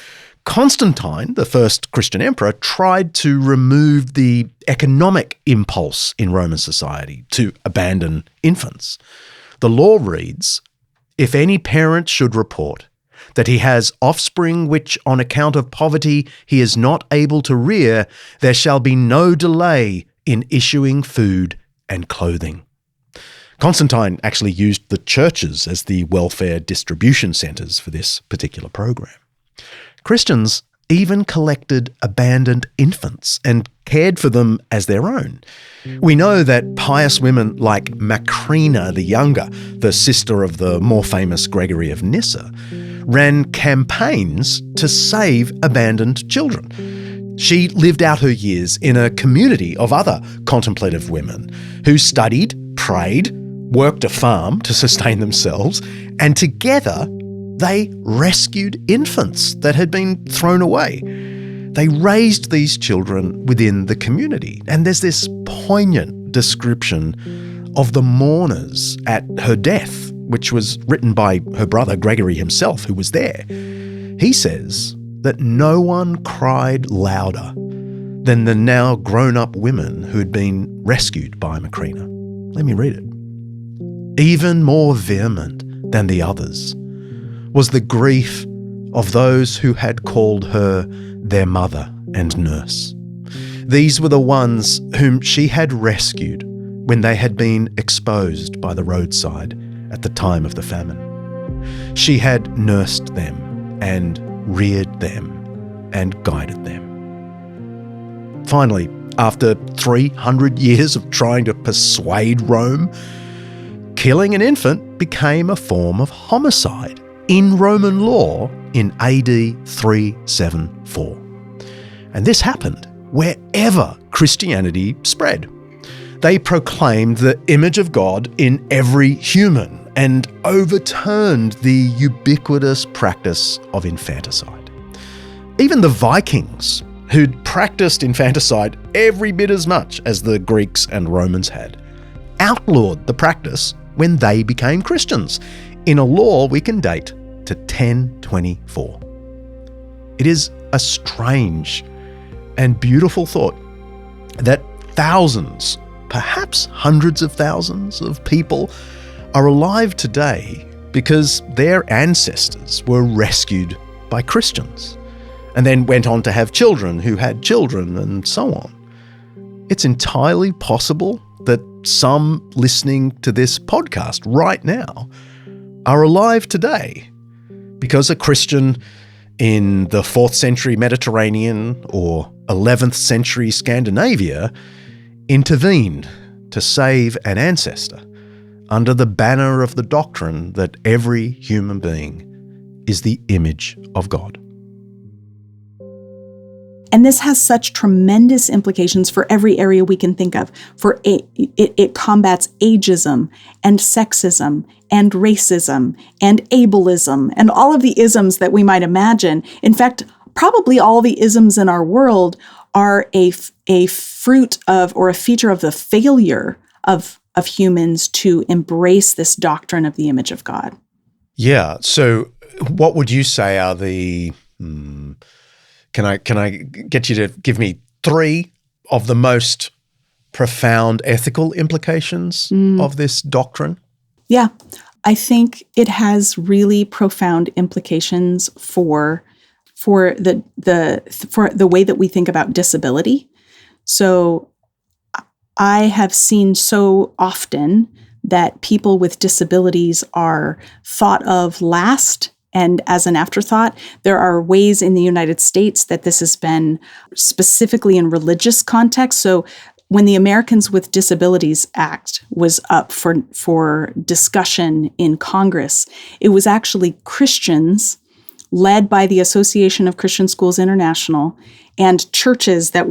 Constantine, the first Christian emperor, tried to remove the economic impulse in Roman society to abandon infants. The law reads, if any parent should report that he has offspring which on account of poverty he is not able to rear, there shall be no delay in issuing food and clothing. Constantine actually used the churches as the welfare distribution centres for this particular program. Christians even collected abandoned infants and cared for them as their own. We know that pious women like Macrina the Younger, the sister of the more famous Gregory of Nyssa, ran campaigns to save abandoned children. She lived out her years in a community of other contemplative women who studied, prayed, worked a farm to sustain themselves, and together they rescued infants that had been thrown away. They raised these children within the community. And there's this poignant description of the mourners at her death, which was written by her brother Gregory himself, who was there. He says that no one cried louder than the now grown-up women who had been rescued by Macrina. Let me read it. Even more vehement than the others was the grief of those who had called her their mother and nurse. These were the ones whom she had rescued when they had been exposed by the roadside at the time of the famine. She had nursed them and reared them and guided them. Finally, after 300 years of trying to persuade Rome, killing an infant became a form of homicide in Roman law in AD 374. And this happened wherever Christianity spread. They proclaimed the image of God in every human and overturned the ubiquitous practice of infanticide. Even the Vikings who'd practiced infanticide every bit as much as the Greeks and Romans had, outlawed the practice when they became Christians in a law we can date to 1024. It is a strange and beautiful thought that thousands, perhaps hundreds of thousands of people are alive today because their ancestors were rescued by Christians and then went on to have children who had children and so on. It's entirely possible that some listening to this podcast right now are alive today because a Christian in the 4th century Mediterranean or 11th century Scandinavia intervened to save an ancestor under the banner of the doctrine that every human being is the image of God. And this has such tremendous implications for every area we can think of. It combats ageism and sexism and racism and ableism and all of the isms that we might imagine. In fact, probably all the isms in our world are a fruit of or a feature of the failure of humans to embrace this doctrine of the image of God. Yeah. So what would you say are the... Can I get you to give me 3 of the most profound ethical implications of this doctrine? Yeah, I think it has really profound implications for the way that we think about disability. So I have seen so often that people with disabilities are thought of last and as an afterthought. There are ways in the United States that this has been specifically in religious context. So when the Americans with Disabilities Act was up for discussion in Congress, it was actually Christians led by the Association of Christian Schools International and churches that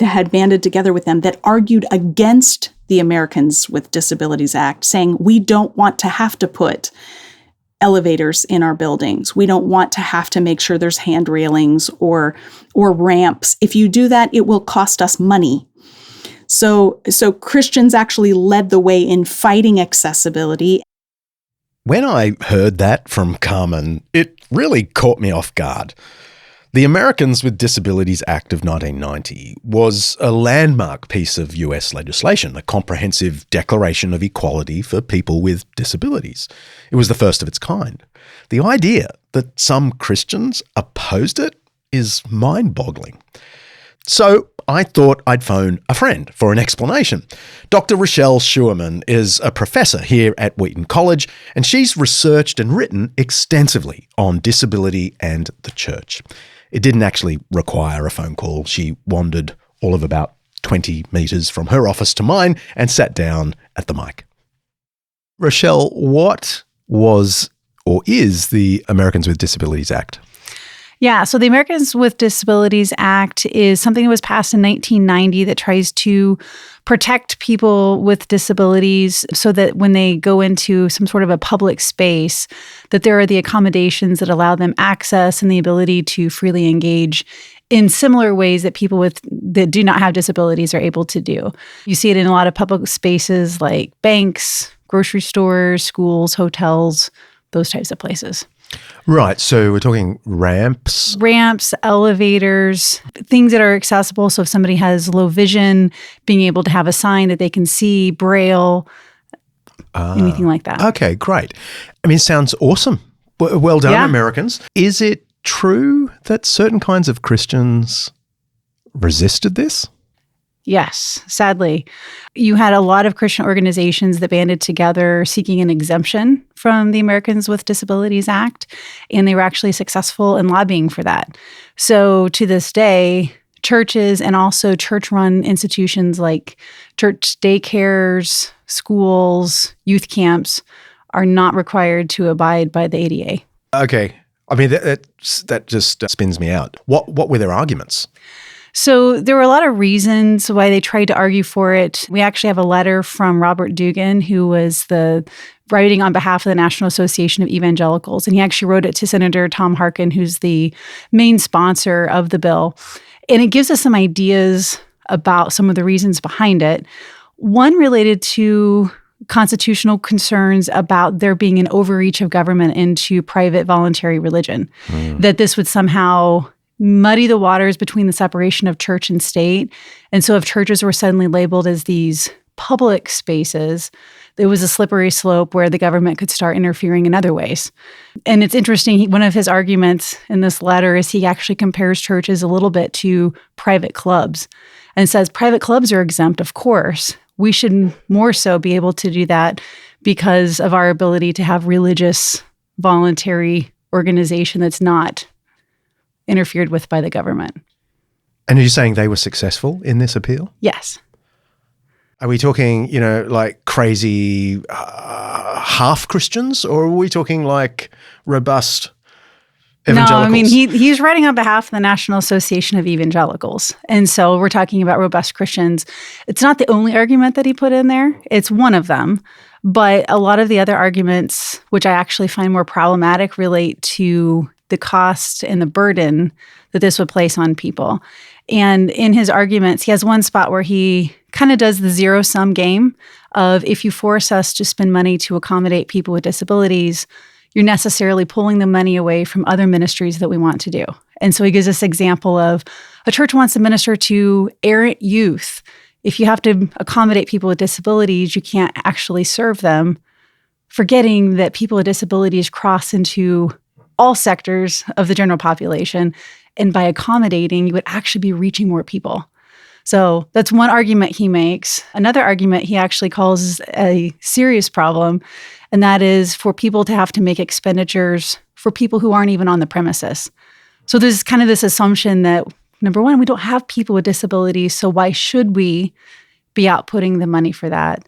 had banded together with them that argued against the Americans with Disabilities Act, saying we don't want to have to put elevators in our buildings. We don't want to have to make sure there's hand railings or ramps. If you do that, it will cost us money. So Christians actually led the way in fighting accessibility. When I heard that from Carmen, it really caught me off guard. The Americans with Disabilities Act of 1990 was a landmark piece of US legislation, a comprehensive declaration of equality for people with disabilities. It was the first of its kind. The idea that some Christians opposed it is mind-boggling. So I thought I'd phone a friend for an explanation. Dr. Rochelle Schuerman is a professor here at Wheaton College, and she's researched and written extensively on disability and the church. It didn't actually require a phone call. She wandered all of about 20 metres from her office to mine and sat down at the mic. Rochelle, what was or is the Americans with Disabilities Act? Yeah, so the Americans with Disabilities Act is something that was passed in 1990 that tries to protect people with disabilities so that when they go into some sort of a public space, that there are the accommodations that allow them access and the ability to freely engage in similar ways that people that do not have disabilities are able to do. You see it in a lot of public spaces like banks, grocery stores, schools, hotels, those types of places. Right. So we're talking ramps, elevators, things that are accessible. So if somebody has low vision, being able to have a sign that they can see, Braille, anything like that. Okay, great. I mean, sounds awesome. Well done, Yeah. Americans. Is it true that certain kinds of Christians resisted this? Yes, sadly. You had a lot of Christian organizations that banded together seeking an exemption from the Americans with Disabilities Act, and they were actually successful in lobbying for that. So to this day, churches and also church-run institutions like church daycares, schools, youth camps are not required to abide by the ADA. Okay. I mean, that just spins me out. What were their arguments? So there were a lot of reasons why they tried to argue for it. We actually have a letter from Robert Dugan, who was writing on behalf of the National Association of Evangelicals. And he actually wrote it to Senator Tom Harkin, who's the main sponsor of the bill. And it gives us some ideas about some of the reasons behind it. One related to constitutional concerns about there being an overreach of government into private voluntary religion, that this would somehow muddy the waters between the separation of church and state. And so if churches were suddenly labeled as these public spaces, there was a slippery slope where the government could start interfering in other ways. And it's interesting, one of his arguments in this letter is he actually compares churches a little bit to private clubs and says private clubs are exempt, of course. We should more so be able to do that because of our ability to have religious, voluntary organization that's not interfered with by the government. And are you saying they were successful in this appeal? Yes. Are we talking, like crazy half Christians, or are we talking like robust evangelicals? No, I mean, he's writing on behalf of the National Association of Evangelicals. And so we're talking about robust Christians. It's not the only argument that he put in there. It's one of them. But a lot of the other arguments, which I actually find more problematic, relate to the cost and the burden that this would place on people. And in his arguments, he has one spot where he kind of does the zero-sum game of if you force us to spend money to accommodate people with disabilities, you're necessarily pulling the money away from other ministries that we want to do. And so he gives this example of a church wants to minister to errant youth. If you have to accommodate people with disabilities, you can't actually serve them, forgetting that people with disabilities cross into all sectors of the general population. And by accommodating, you would actually be reaching more people. So that's one argument he makes. Another argument he actually calls a serious problem, and that is for people to have to make expenditures for people who aren't even on the premises. So there's kind of this assumption that, number one, we don't have people with disabilities, so why should we be outputting the money for that?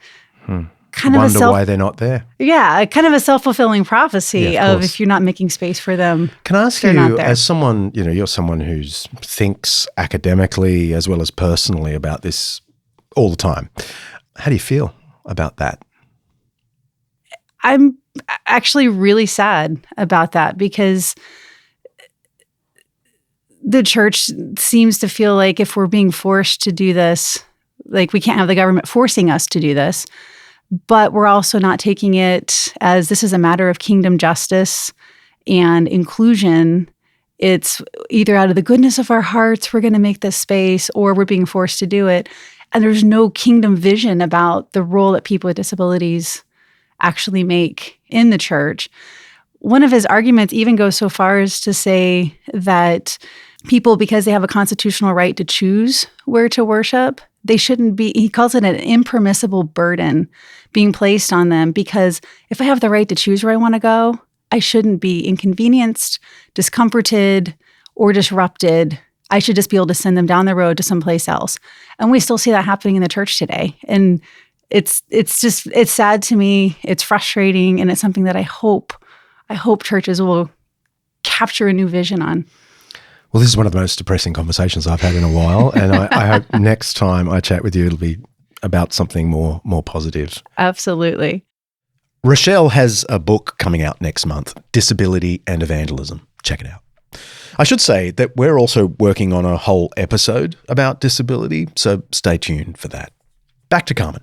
Wonder why they're not there. Yeah, kind of a self-fulfilling prophecy of if you're not making space for them. Can I ask you, as someone, you're someone who thinks academically as well as personally about this all the time. How do you feel about that? I'm actually really sad about that because the church seems to feel like if we're being forced to do this, like we can't have the government forcing us to do this. But we're also not taking it as this is a matter of kingdom justice and inclusion. It's either out of the goodness of our hearts, we're going to make this space, or we're being forced to do it. And there's no kingdom vision about the role that people with disabilities actually make in the church. One of his arguments even goes so far as to say that people, because they have a constitutional right to choose where to worship, they shouldn't be, he calls it an impermissible burden being placed on them, because if I have the right to choose where I want to go, I shouldn't be inconvenienced, discomforted, or disrupted. I should just be able to send them down the road to someplace else. And we still see that happening in the church today. And it's sad to me. It's frustrating. And it's something that I hope churches will capture a new vision on. Well, this is one of the most depressing conversations I've had in a while, and I hope next time I chat with you, it'll be about something more positive. Absolutely. Rochelle has a book coming out next month, Disability and Evangelism. Check it out. I should say that we're also working on a whole episode about disability, so stay tuned for that. Back to Carmen.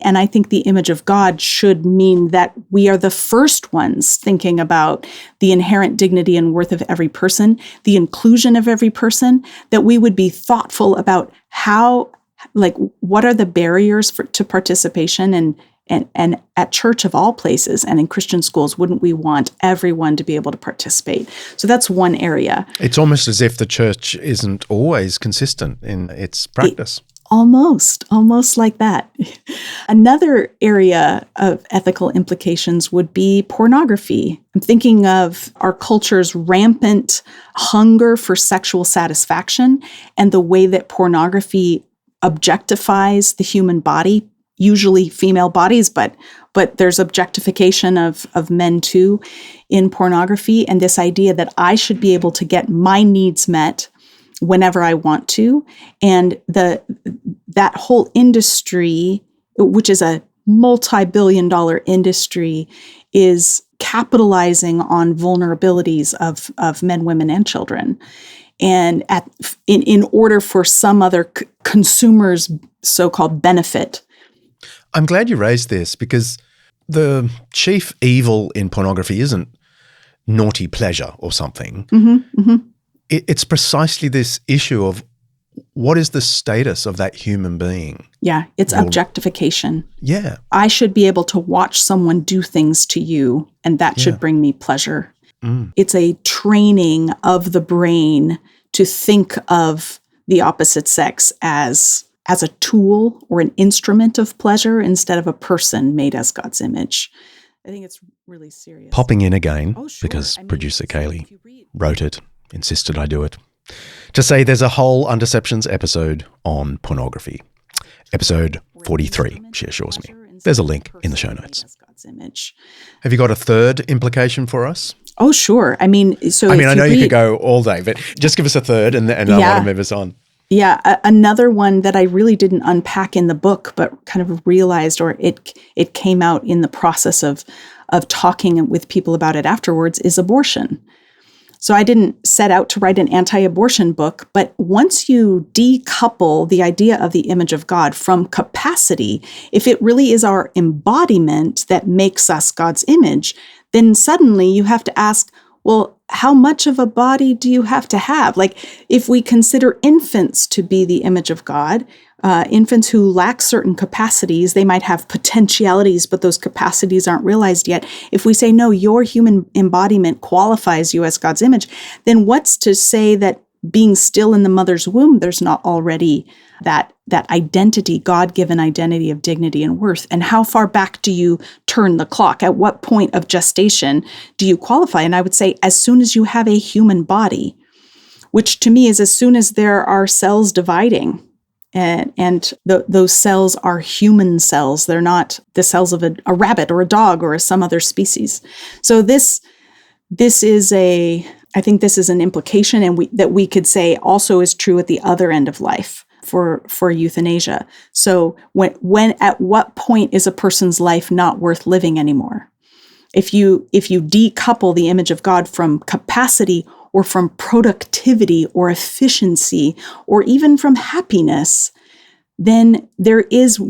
And I think the image of God should mean that we are the first ones thinking about the inherent dignity and worth of every person, the inclusion of every person, that we would be thoughtful about what are the barriers to participation, and at church of all places and in Christian schools, wouldn't we want everyone to be able to participate? So that's one area. It's almost as if the church isn't always consistent in its practice. Almost like that. Another area of ethical implications would be pornography. I'm thinking of our culture's rampant hunger for sexual satisfaction and the way that pornography objectifies the human body, usually female bodies, but there's objectification of men too in pornography, and this idea that I should be able to get my needs met whenever I want to. And that whole industry, which is a multi-billion-dollar industry, is capitalizing on vulnerabilities of men, women, and children. and in order for some other consumer's so-called benefit. I'm glad you raised this, because the chief evil in pornography isn't naughty pleasure or something. It's precisely this issue of what is the status of that human being? Yeah, it's objectification. Yeah. I should be able to watch someone do things to you, and that should bring me pleasure. It's a training of the brain to think of the opposite sex as a tool or an instrument of pleasure instead of a person made as God's image. I think it's really serious. Popping in again, Oh, sure. because producer Kaley wrote it, insisted I do it, to say there's a whole Undeceptions episode on pornography. Episode 43, she assures me. There's a link in the show notes. Have you got a third implication for us? Oh, sure. I mean, I know you could go all day, but just give us a third and I want to move us on. Yeah, another one that I really didn't unpack in the book, but kind of realized, or it came out in the process of talking with people about it afterwards, is abortion. So I didn't set out to write an anti-abortion book, but once you decouple the idea of the image of God from capacity, if it really is our embodiment that makes us God's image, then suddenly you have to ask, well, how much of a body do you have to have? Like, if we consider infants to be the image of God, infants who lack certain capacities, they might have potentialities, but those capacities aren't realized yet. If we say, no, your human embodiment qualifies you as God's image, then what's to say that being still in the mother's womb, there's not already that identity, God-given identity of dignity and worth? And how far back do you turn the clock? At what point of gestation do you qualify? And I would say as soon as you have a human body, which to me is as soon as there are cells dividing, and those cells are human cells. They're not the cells of a rabbit or a dog or some other species. So this is I think this is an implication, and that we could say also is true at the other end of life for euthanasia. So when at what point is a person's life not worth living anymore? If you decouple the image of God from capacity or from productivity or efficiency or even from happiness, then there is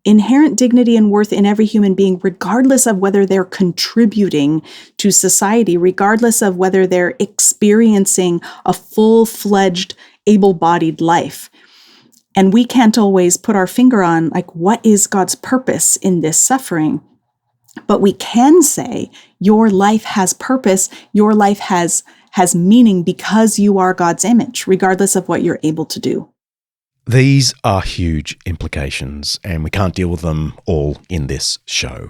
inherent dignity and worth in every human being, regardless of whether they're contributing to society, regardless of whether they're experiencing a full-fledged, able-bodied life. And we can't always put our finger on, like, what is God's purpose in this suffering? But we can say your life has purpose, your life has meaning because you are God's image, regardless of what you're able to do. These are huge implications, and we can't deal with them all in this show.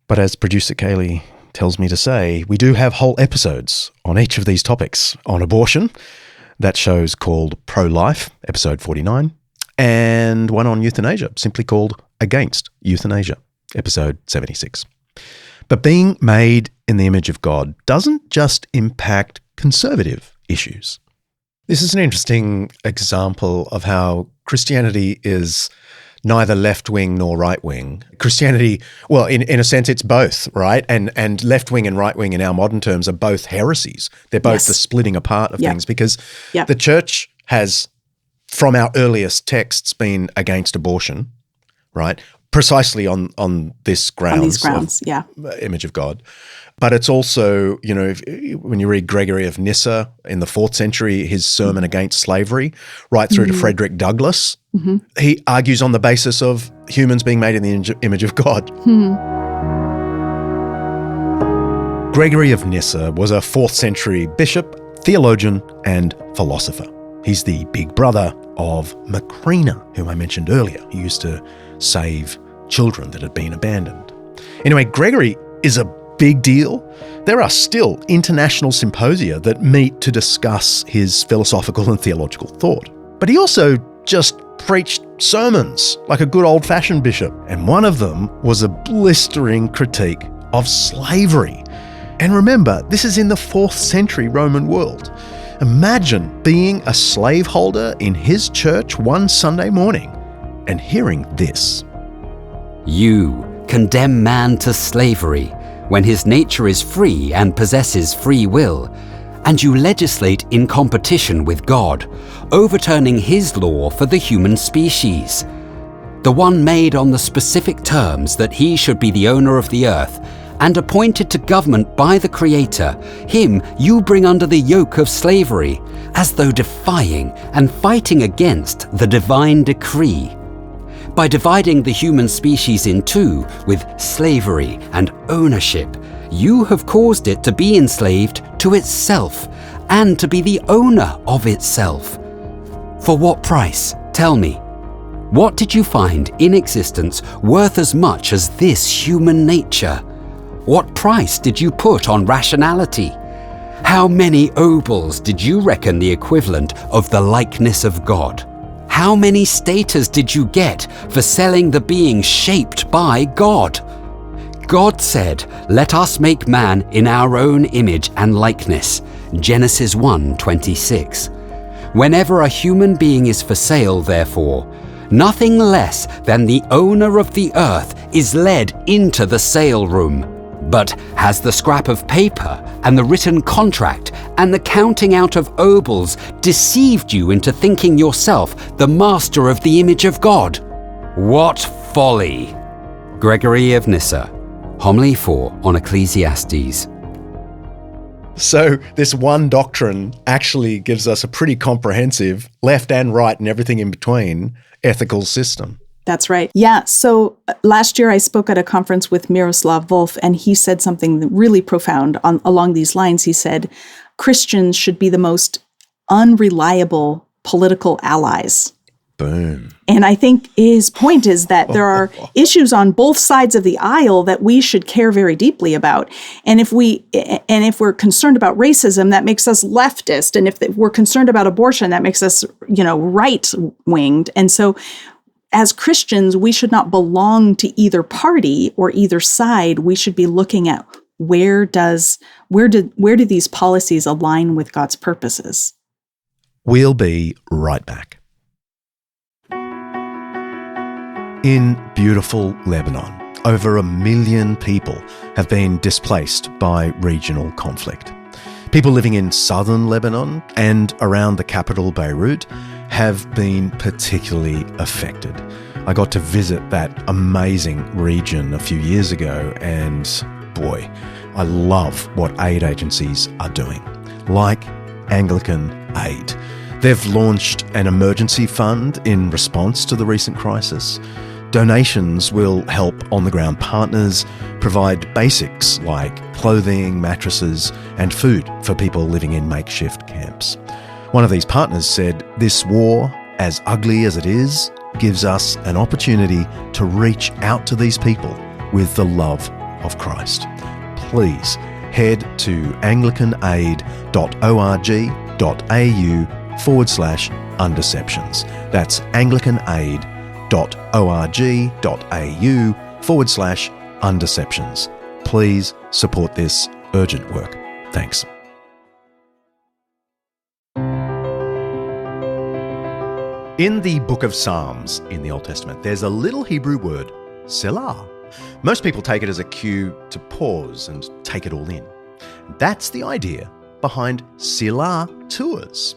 But as producer Kaley tells me to say, we do have whole episodes on each of these topics. On abortion, that show's called Pro-Life, episode 49, and one on euthanasia, simply called Against Euthanasia, episode 76. But being made in the image of God doesn't just impact conservative issues. This is an interesting example of how Christianity is neither left-wing nor right-wing. Christianity, well, in a sense, it's both, right? And left-wing and right-wing in our modern terms are both heresies. They're both the splitting apart of things, because the church has, from our earliest texts, been against abortion, right? Precisely on this grounds. On these grounds, image of God. But it's also, when you read Gregory of Nyssa in the 4th century, his sermon against slavery, right through to Frederick Douglass, he argues on the basis of humans being made in the image of God. Gregory of Nyssa was a 4th century bishop, theologian, and philosopher. He's the big brother of Macrina, whom I mentioned earlier. He used to save children that had been abandoned. Anyway, Gregory is a big deal. There are still international symposia that meet to discuss his philosophical and theological thought. But he also just preached sermons like a good old-fashioned bishop, and one of them was a blistering critique of slavery. And remember, this is in the 4th century Roman world. Imagine being a slaveholder in his church one Sunday morning and hearing this. You condemn man to slavery when his nature is free and possesses free will, and you legislate in competition with God, overturning His law for the human species. The one made on the specific terms that He should be the owner of the earth, and appointed to government by the Creator, Him you bring under the yoke of slavery, as though defying and fighting against the divine decree. By dividing the human species in two with slavery and ownership, you have caused it to be enslaved to itself and to be the owner of itself. For what price? Tell me. What did you find in existence worth as much as this human nature? What price did you put on rationality? How many obols did you reckon the equivalent of the likeness of God? How many status did you get for selling the being shaped by God? God said, "Let us make man in our own image and likeness." Genesis 1:26. Whenever a human being is for sale, therefore, nothing less than the owner of the earth is led into the sale room. But has the scrap of paper and the written contract and the counting out of obols deceived you into thinking yourself the master of the image of God? What folly! Gregory of Nyssa, Homily 4 on Ecclesiastes. So this one doctrine actually gives us a pretty comprehensive left and right and everything in between ethical system. That's right. Yeah. So last year I spoke at a conference with Miroslav Volf, and he said something really profound along these lines. He said, Christians should be the most unreliable political allies. Boom. And I think his point is that there are issues on both sides of the aisle that we should care very deeply about. And if we're concerned about racism, that makes us leftist. And if we're concerned about abortion, that makes us, right-winged. And so as Christians, we should not belong to either party or either side. We should be looking at where do these policies align with God's purposes. We'll be right back. In beautiful Lebanon, over 1 million people have been displaced by regional conflict. People living in southern Lebanon and around the capital Beirut have been particularly affected. I got to visit that amazing region a few years ago, and boy, I love what aid agencies are doing, like Anglican Aid. They've launched an emergency fund in response to the recent crisis. Donations will help on-the-ground partners provide basics like clothing, mattresses, and food for people living in makeshift camps. One of these partners said, "This war, as ugly as it is, gives us an opportunity to reach out to these people with the love of Christ." Please head to anglicanaid.org.au/undeceptions. That's anglicanaid.org.au/undeceptions. Please support this urgent work. Thanks. In the book of Psalms in the Old Testament, there's a little Hebrew word, Selah. Most people take it as a cue to pause and take it all in. That's the idea behind Selah tours.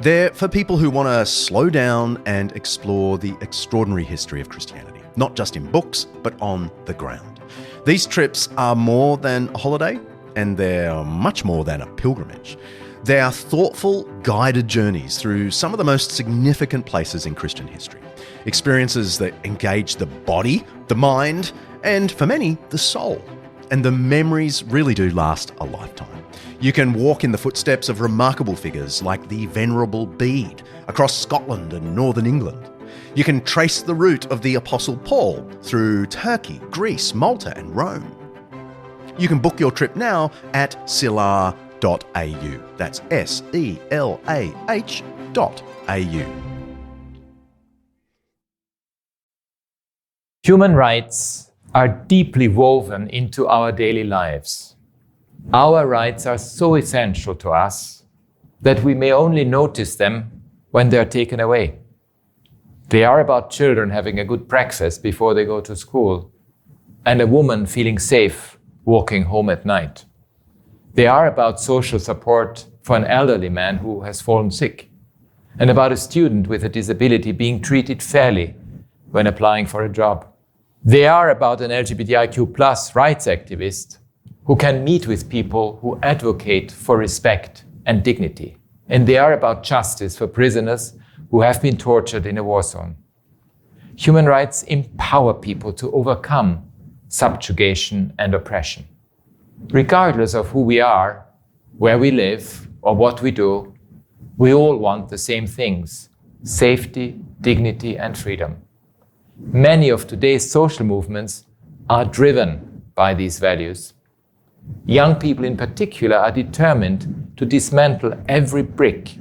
They're for people who want to slow down and explore the extraordinary history of Christianity, not just in books, but on the ground. These trips are more than a holiday, and they're much more than a pilgrimage. They are thoughtful, guided journeys through some of the most significant places in Christian history. Experiences that engage the body, the mind, and for many, the soul. And the memories really do last a lifetime. You can walk in the footsteps of remarkable figures like the Venerable Bede across Scotland and northern England. You can trace the route of the Apostle Paul through Turkey, Greece, Malta, and Rome. You can book your trip now at selah.au. That's SELAH.au. Human rights are deeply woven into our daily lives. Our rights are so essential to us that we may only notice them when they are taken away. They are about children having a good breakfast before they go to school and a woman feeling safe walking home at night. They are about social support for an elderly man who has fallen sick, and about a student with a disability being treated fairly when applying for a job. They are about an LGBTIQ+ rights activist who can meet with people who advocate for respect and dignity. And they are about justice for prisoners who have been tortured in a war zone. Human rights empower people to overcome subjugation and oppression. Regardless of who we are, where we live, or what we do, we all want the same things: safety, dignity, and freedom. Many of today's social movements are driven by these values. Young people in particular are determined to dismantle every brick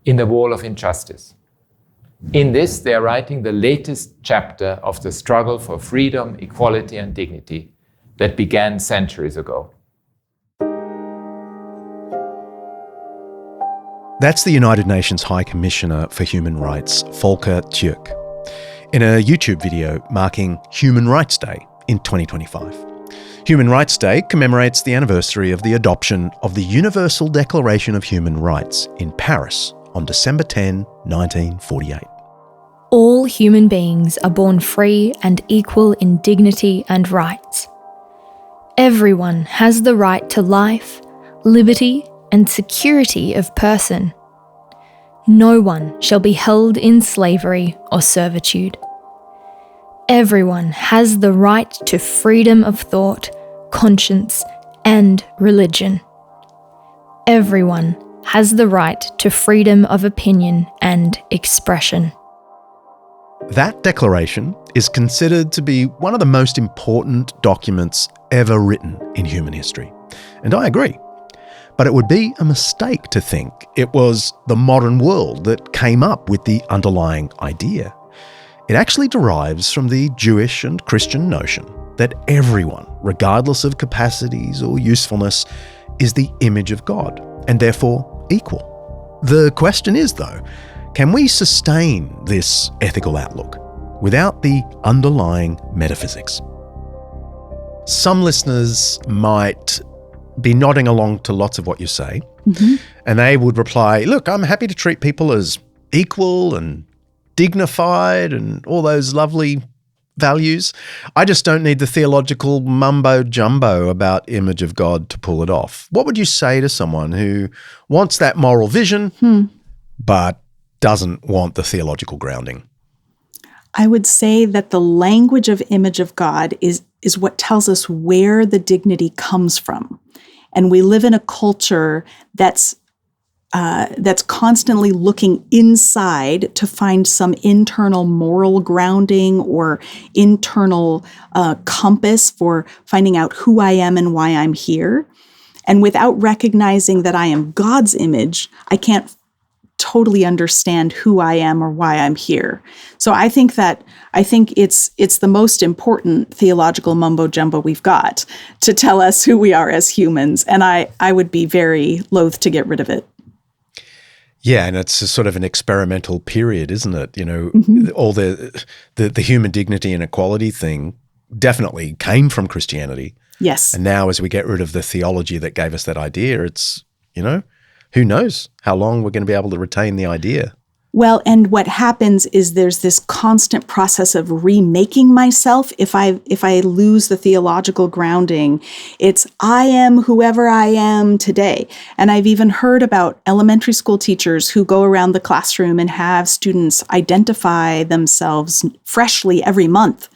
in the wall of injustice. In this, they are writing the latest chapter of the struggle for freedom, equality, and dignity that began centuries ago. That's the United Nations High Commissioner for Human Rights, Volker Türk, in a YouTube video marking Human Rights Day in 2025. Human Rights Day commemorates the anniversary of the adoption of the Universal Declaration of Human Rights in Paris on December 10, 1948. All human beings are born free and equal in dignity and rights. Everyone has the right to life, liberty, and security of person. No one shall be held in slavery or servitude. Everyone has the right to freedom of thought, conscience, and religion. Everyone has the right to freedom of opinion and expression. That declaration is considered to be one of the most important documents ever written in human history. And I agree. But it would be a mistake to think it was the modern world that came up with the underlying idea. It actually derives from the Jewish and Christian notion that everyone, regardless of capacities or usefulness, is the image of God and therefore equal. The question is, though, can we sustain this ethical outlook without the underlying metaphysics? Some listeners might be nodding along to lots of what you say, and they would reply, look, I'm happy to treat people as equal and dignified and all those lovely values. I just don't need the theological mumbo-jumbo about image of God to pull it off. What would you say to someone who wants that moral vision but doesn't want the theological grounding? I would say that the language of image of God is what tells us where the dignity comes from. And we live in a culture that's constantly looking inside to find some internal moral grounding or internal compass for finding out who I am and why I'm here. And without recognizing that I am God's image, I can't totally understand who I am or why I'm here. So I think it's the most important theological mumbo jumbo we've got to tell us who we are as humans. And I would be very loath to get rid of it. Yeah, and it's a sort of an experimental period, isn't it? You know, all the human dignity and equality thing definitely came from Christianity. Yes. And now as we get rid of the theology that gave us that idea, it's, you know, who knows how long we're going to be able to retain the idea. Well, and what happens is there's this constant process of remaking myself. If I lose the theological grounding, it's I am whoever I am today. And I've even heard about elementary school teachers who go around the classroom and have students identify themselves freshly every month,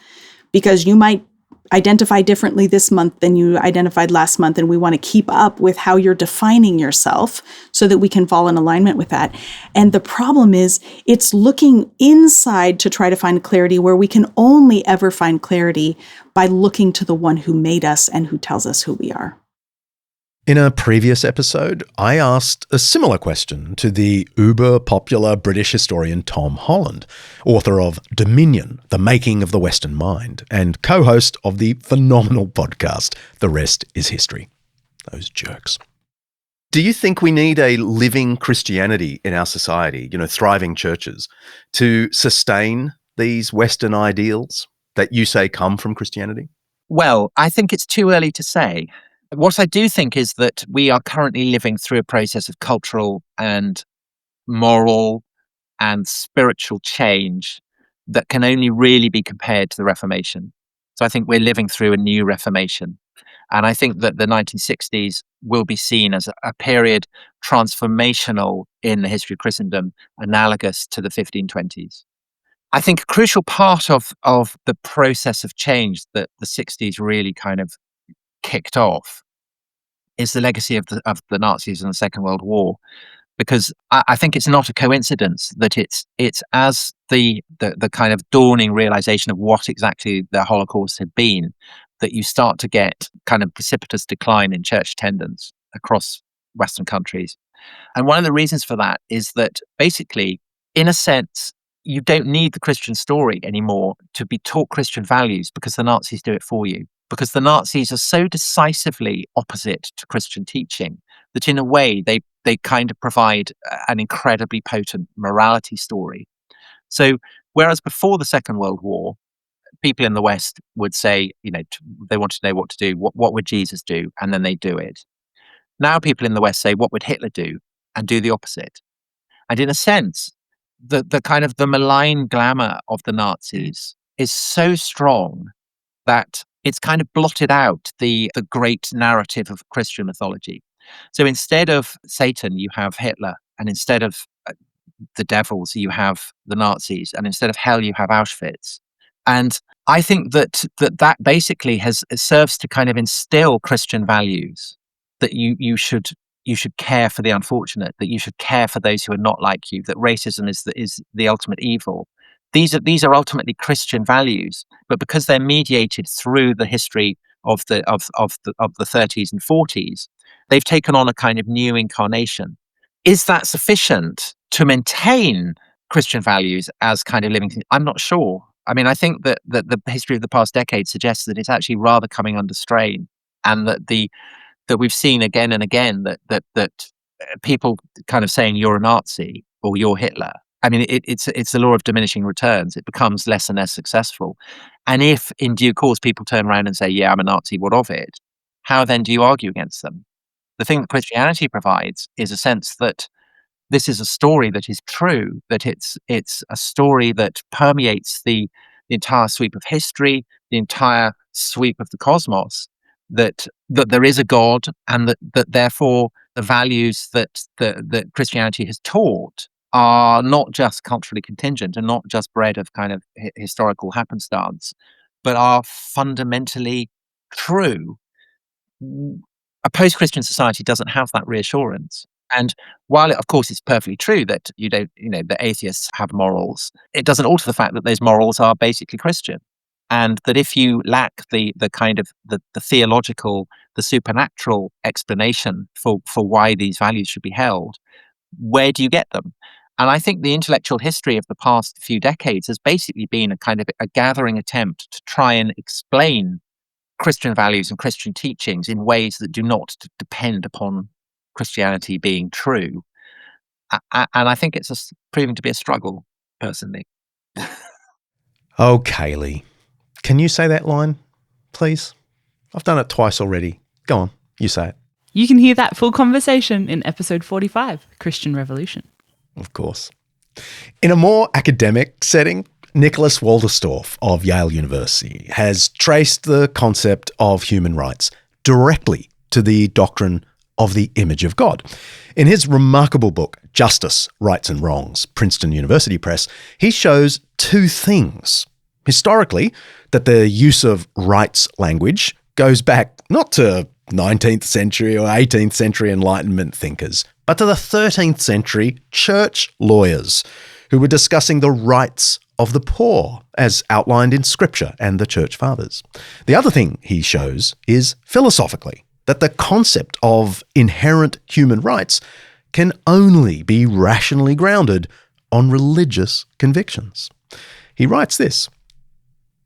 because you might identify differently this month than you identified last month. And we want to keep up with how you're defining yourself so that we can fall in alignment with that. And the problem is it's looking inside to try to find clarity where we can only ever find clarity by looking to the one who made us and who tells us who we are. In a previous episode, I asked a similar question to the uber-popular British historian Tom Holland, author of Dominion, The Making of the Western Mind, and co-host of the phenomenal podcast, The Rest is History. Those jerks. Do you think we need a living Christianity in our society, you know, thriving churches, to sustain these Western ideals that you say come from Christianity? Well, I think it's too early to say. What I do think is that we are currently living through a process of cultural and moral and spiritual change that can only really be compared to the Reformation. So I think we're living through a new Reformation. And I think that the 1960s will be seen as a period transformational in the history of Christendom, analogous to the 1520s. I think a crucial part of the process of change that the 60s really kind of kicked off is the legacy of the Nazis and the Second World War. Because I think it's not a coincidence that it's as the kind of dawning realization of what exactly the Holocaust had been, that you start to get kind of precipitous decline in church attendance across Western countries. And one of the reasons for that is that basically, in a sense, you don't need the Christian story anymore to be taught Christian values, because the Nazis do it for you. Because the Nazis are so decisively opposite to Christian teaching that in a way they kind of provide an incredibly potent morality story. So whereas before the Second World War, people in the West would say, they want to know what to do. What would Jesus do? And then they do it. Now people in the West say, what would Hitler do? And do the opposite. And in a sense, the kind of the malign glamour of the Nazis is so strong that it's kind of blotted out the great narrative of Christian mythology. So instead of Satan, you have Hitler, and instead of the devils, you have the Nazis, and instead of hell, you have Auschwitz. And I think that basically serves to kind of instill Christian values, that you should care for the unfortunate, that you should care for those who are not like you, that racism is the ultimate evil. These are ultimately Christian values, but because they're mediated through the history of the 30s and 40s, they've taken on a kind of new incarnation. Is that sufficient to maintain Christian values as kind of living things? I'm not sure. I mean, I think that the history of the past decade suggests that it's actually rather coming under strain, and that we've seen again and again that people kind of saying you're a Nazi or you're Hitler. I mean, it's the law of diminishing returns. It becomes less and less successful. And if in due course people turn around and say, yeah, I'm a Nazi, what of it? How then do you argue against them? The thing that Christianity provides is a sense that this is a story that is true, that it's a story that permeates the entire sweep of history, the entire sweep of the cosmos, that there is a God, and that therefore the values that Christianity has taught are not just culturally contingent and not just bred of kind of historical happenstance, but are fundamentally true. A post-Christian society doesn't have that reassurance. And while, of course, it's perfectly true that the atheists have morals, it doesn't alter the fact that those morals are basically Christian. And that if you lack the kind of the theological, the supernatural explanation for why these values should be held, where do you get them? And I think the intellectual history of the past few decades has basically been a kind of a gathering attempt to try and explain Christian values and Christian teachings in ways that do not depend upon Christianity being true. And I think it's proving to be a struggle, personally. Oh, Kaley, can you say that line, please? I've done it twice already. Go on, you say it. You can hear that full conversation in episode 45, Christian Revolution. Of course. In a more academic setting, Nicholas Walderstorff of Yale University has traced the concept of human rights directly to the doctrine of the image of God. In his remarkable book, Justice, Rights and Wrongs, Princeton University Press, he shows two things. Historically, that the use of rights language goes back not to 19th century or 18th century Enlightenment thinkers, but to the 13th century church lawyers who were discussing the rights of the poor as outlined in Scripture and the Church Fathers. The other thing he shows is philosophically that the concept of inherent human rights can only be rationally grounded on religious convictions. He writes this: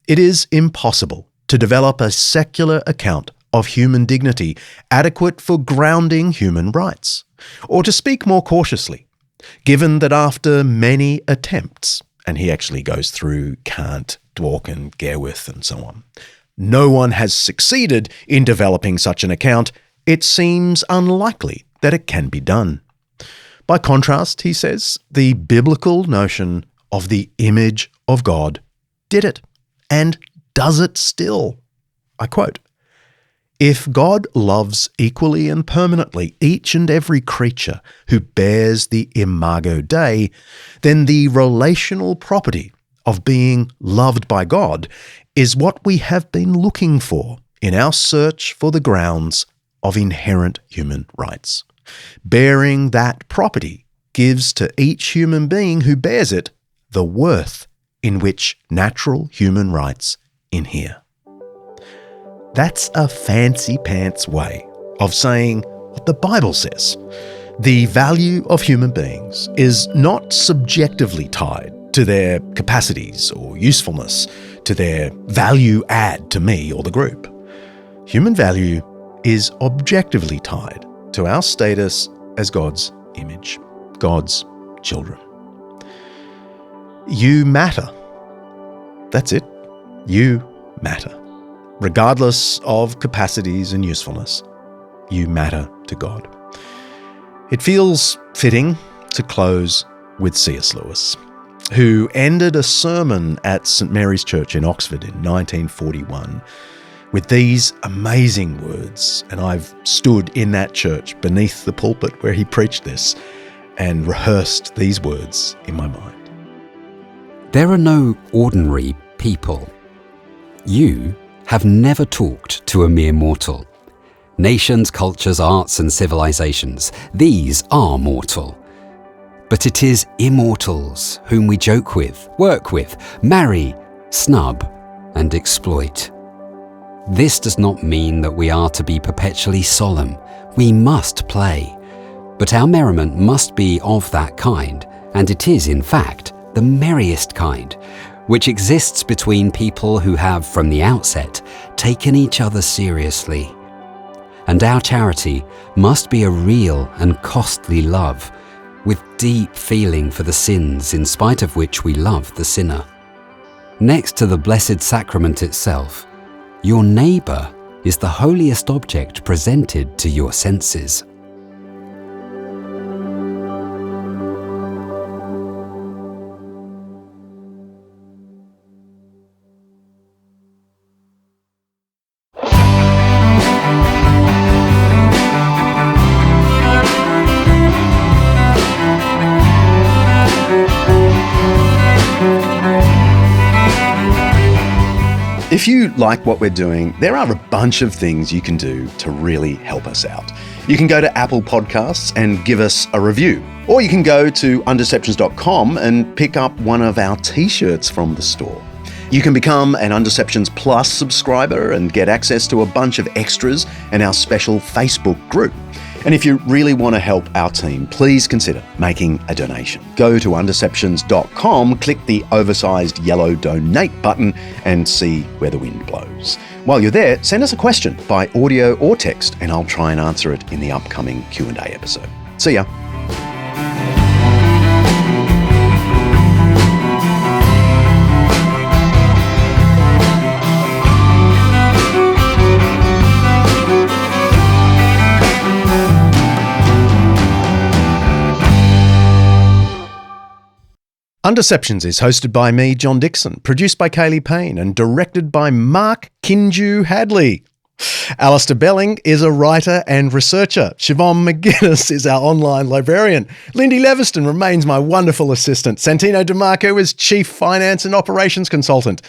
"It is impossible to develop a secular account of human dignity adequate for grounding human rights. Or to speak more cautiously, given that after many attempts," and he actually goes through Kant, Dworkin, Gerwith and so on, no one has succeeded in developing such an account, it seems unlikely that it can be done. By contrast, he says, the biblical notion of the image of God did it, and does it still. I quote, "If God loves equally and permanently each and every creature who bears the imago Dei, then the relational property of being loved by God is what we have been looking for in our search for the grounds of inherent human rights. Bearing that property gives to each human being who bears it the worth in which natural human rights inhere." That's a fancy pants way of saying what the Bible says. The value of human beings is not subjectively tied to their capacities or usefulness, to their value add to me or the group. Human value is objectively tied to our status as God's image, God's children. You matter. That's it. You matter. Regardless of capacities and usefulness, you matter to God. It feels fitting to close with C.S. Lewis, who ended a sermon at St. Mary's Church in Oxford in 1941 with these amazing words. And I've stood in that church beneath the pulpit where he preached this and rehearsed these words in my mind. There are no ordinary people. You have never talked to a mere mortal. Nations, cultures, arts and civilizations, these are mortal. But it is immortals whom we joke with, work with, marry, snub and exploit. This does not mean that we are to be perpetually solemn. We must play. But our merriment must be of that kind, and it is, in fact, the merriest kind, which exists between people who have, from the outset, taken each other seriously. And our charity must be a real and costly love, with deep feeling for the sins in spite of which we love the sinner. Next to the Blessed Sacrament itself, your neighbour is the holiest object presented to your senses. If you like what we're doing, there are a bunch of things you can do to really help us out. You can go to Apple Podcasts and give us a review. Or you can go to undeceptions.com and pick up one of our t-shirts from the store. You can become an Undeceptions Plus subscriber and get access to a bunch of extras and our special Facebook group. And if you really want to help our team, please consider making a donation. Go to undeceptions.com, click the oversized yellow donate button and see where the wind blows. While you're there, send us a question by audio or text and I'll try and answer it in the upcoming Q&A episode. See ya. Undeceptions is hosted by me, John Dickson, produced by Kaley Payne and directed by Mark Hadley. Alasdair Belling is a writer and researcher. Siobhan McGuiness is our online librarian. Lyndie Leviston remains my wonderful assistant. Santino DeMarco is Chief Finance and Operations Consultant.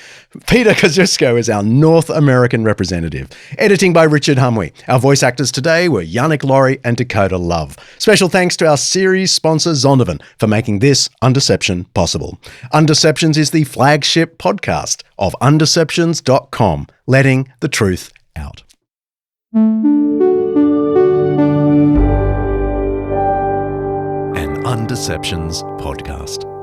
Peter Kosciuszko is our North American representative. Editing by Richard Humwee. Our voice actors today were Yannick Laurie and Dakota Love. Special thanks to our series sponsor Zondervan for making this Undeception possible. Undeceptions is the flagship podcast of undeceptions.com, letting the truth out. An Undeceptions podcast.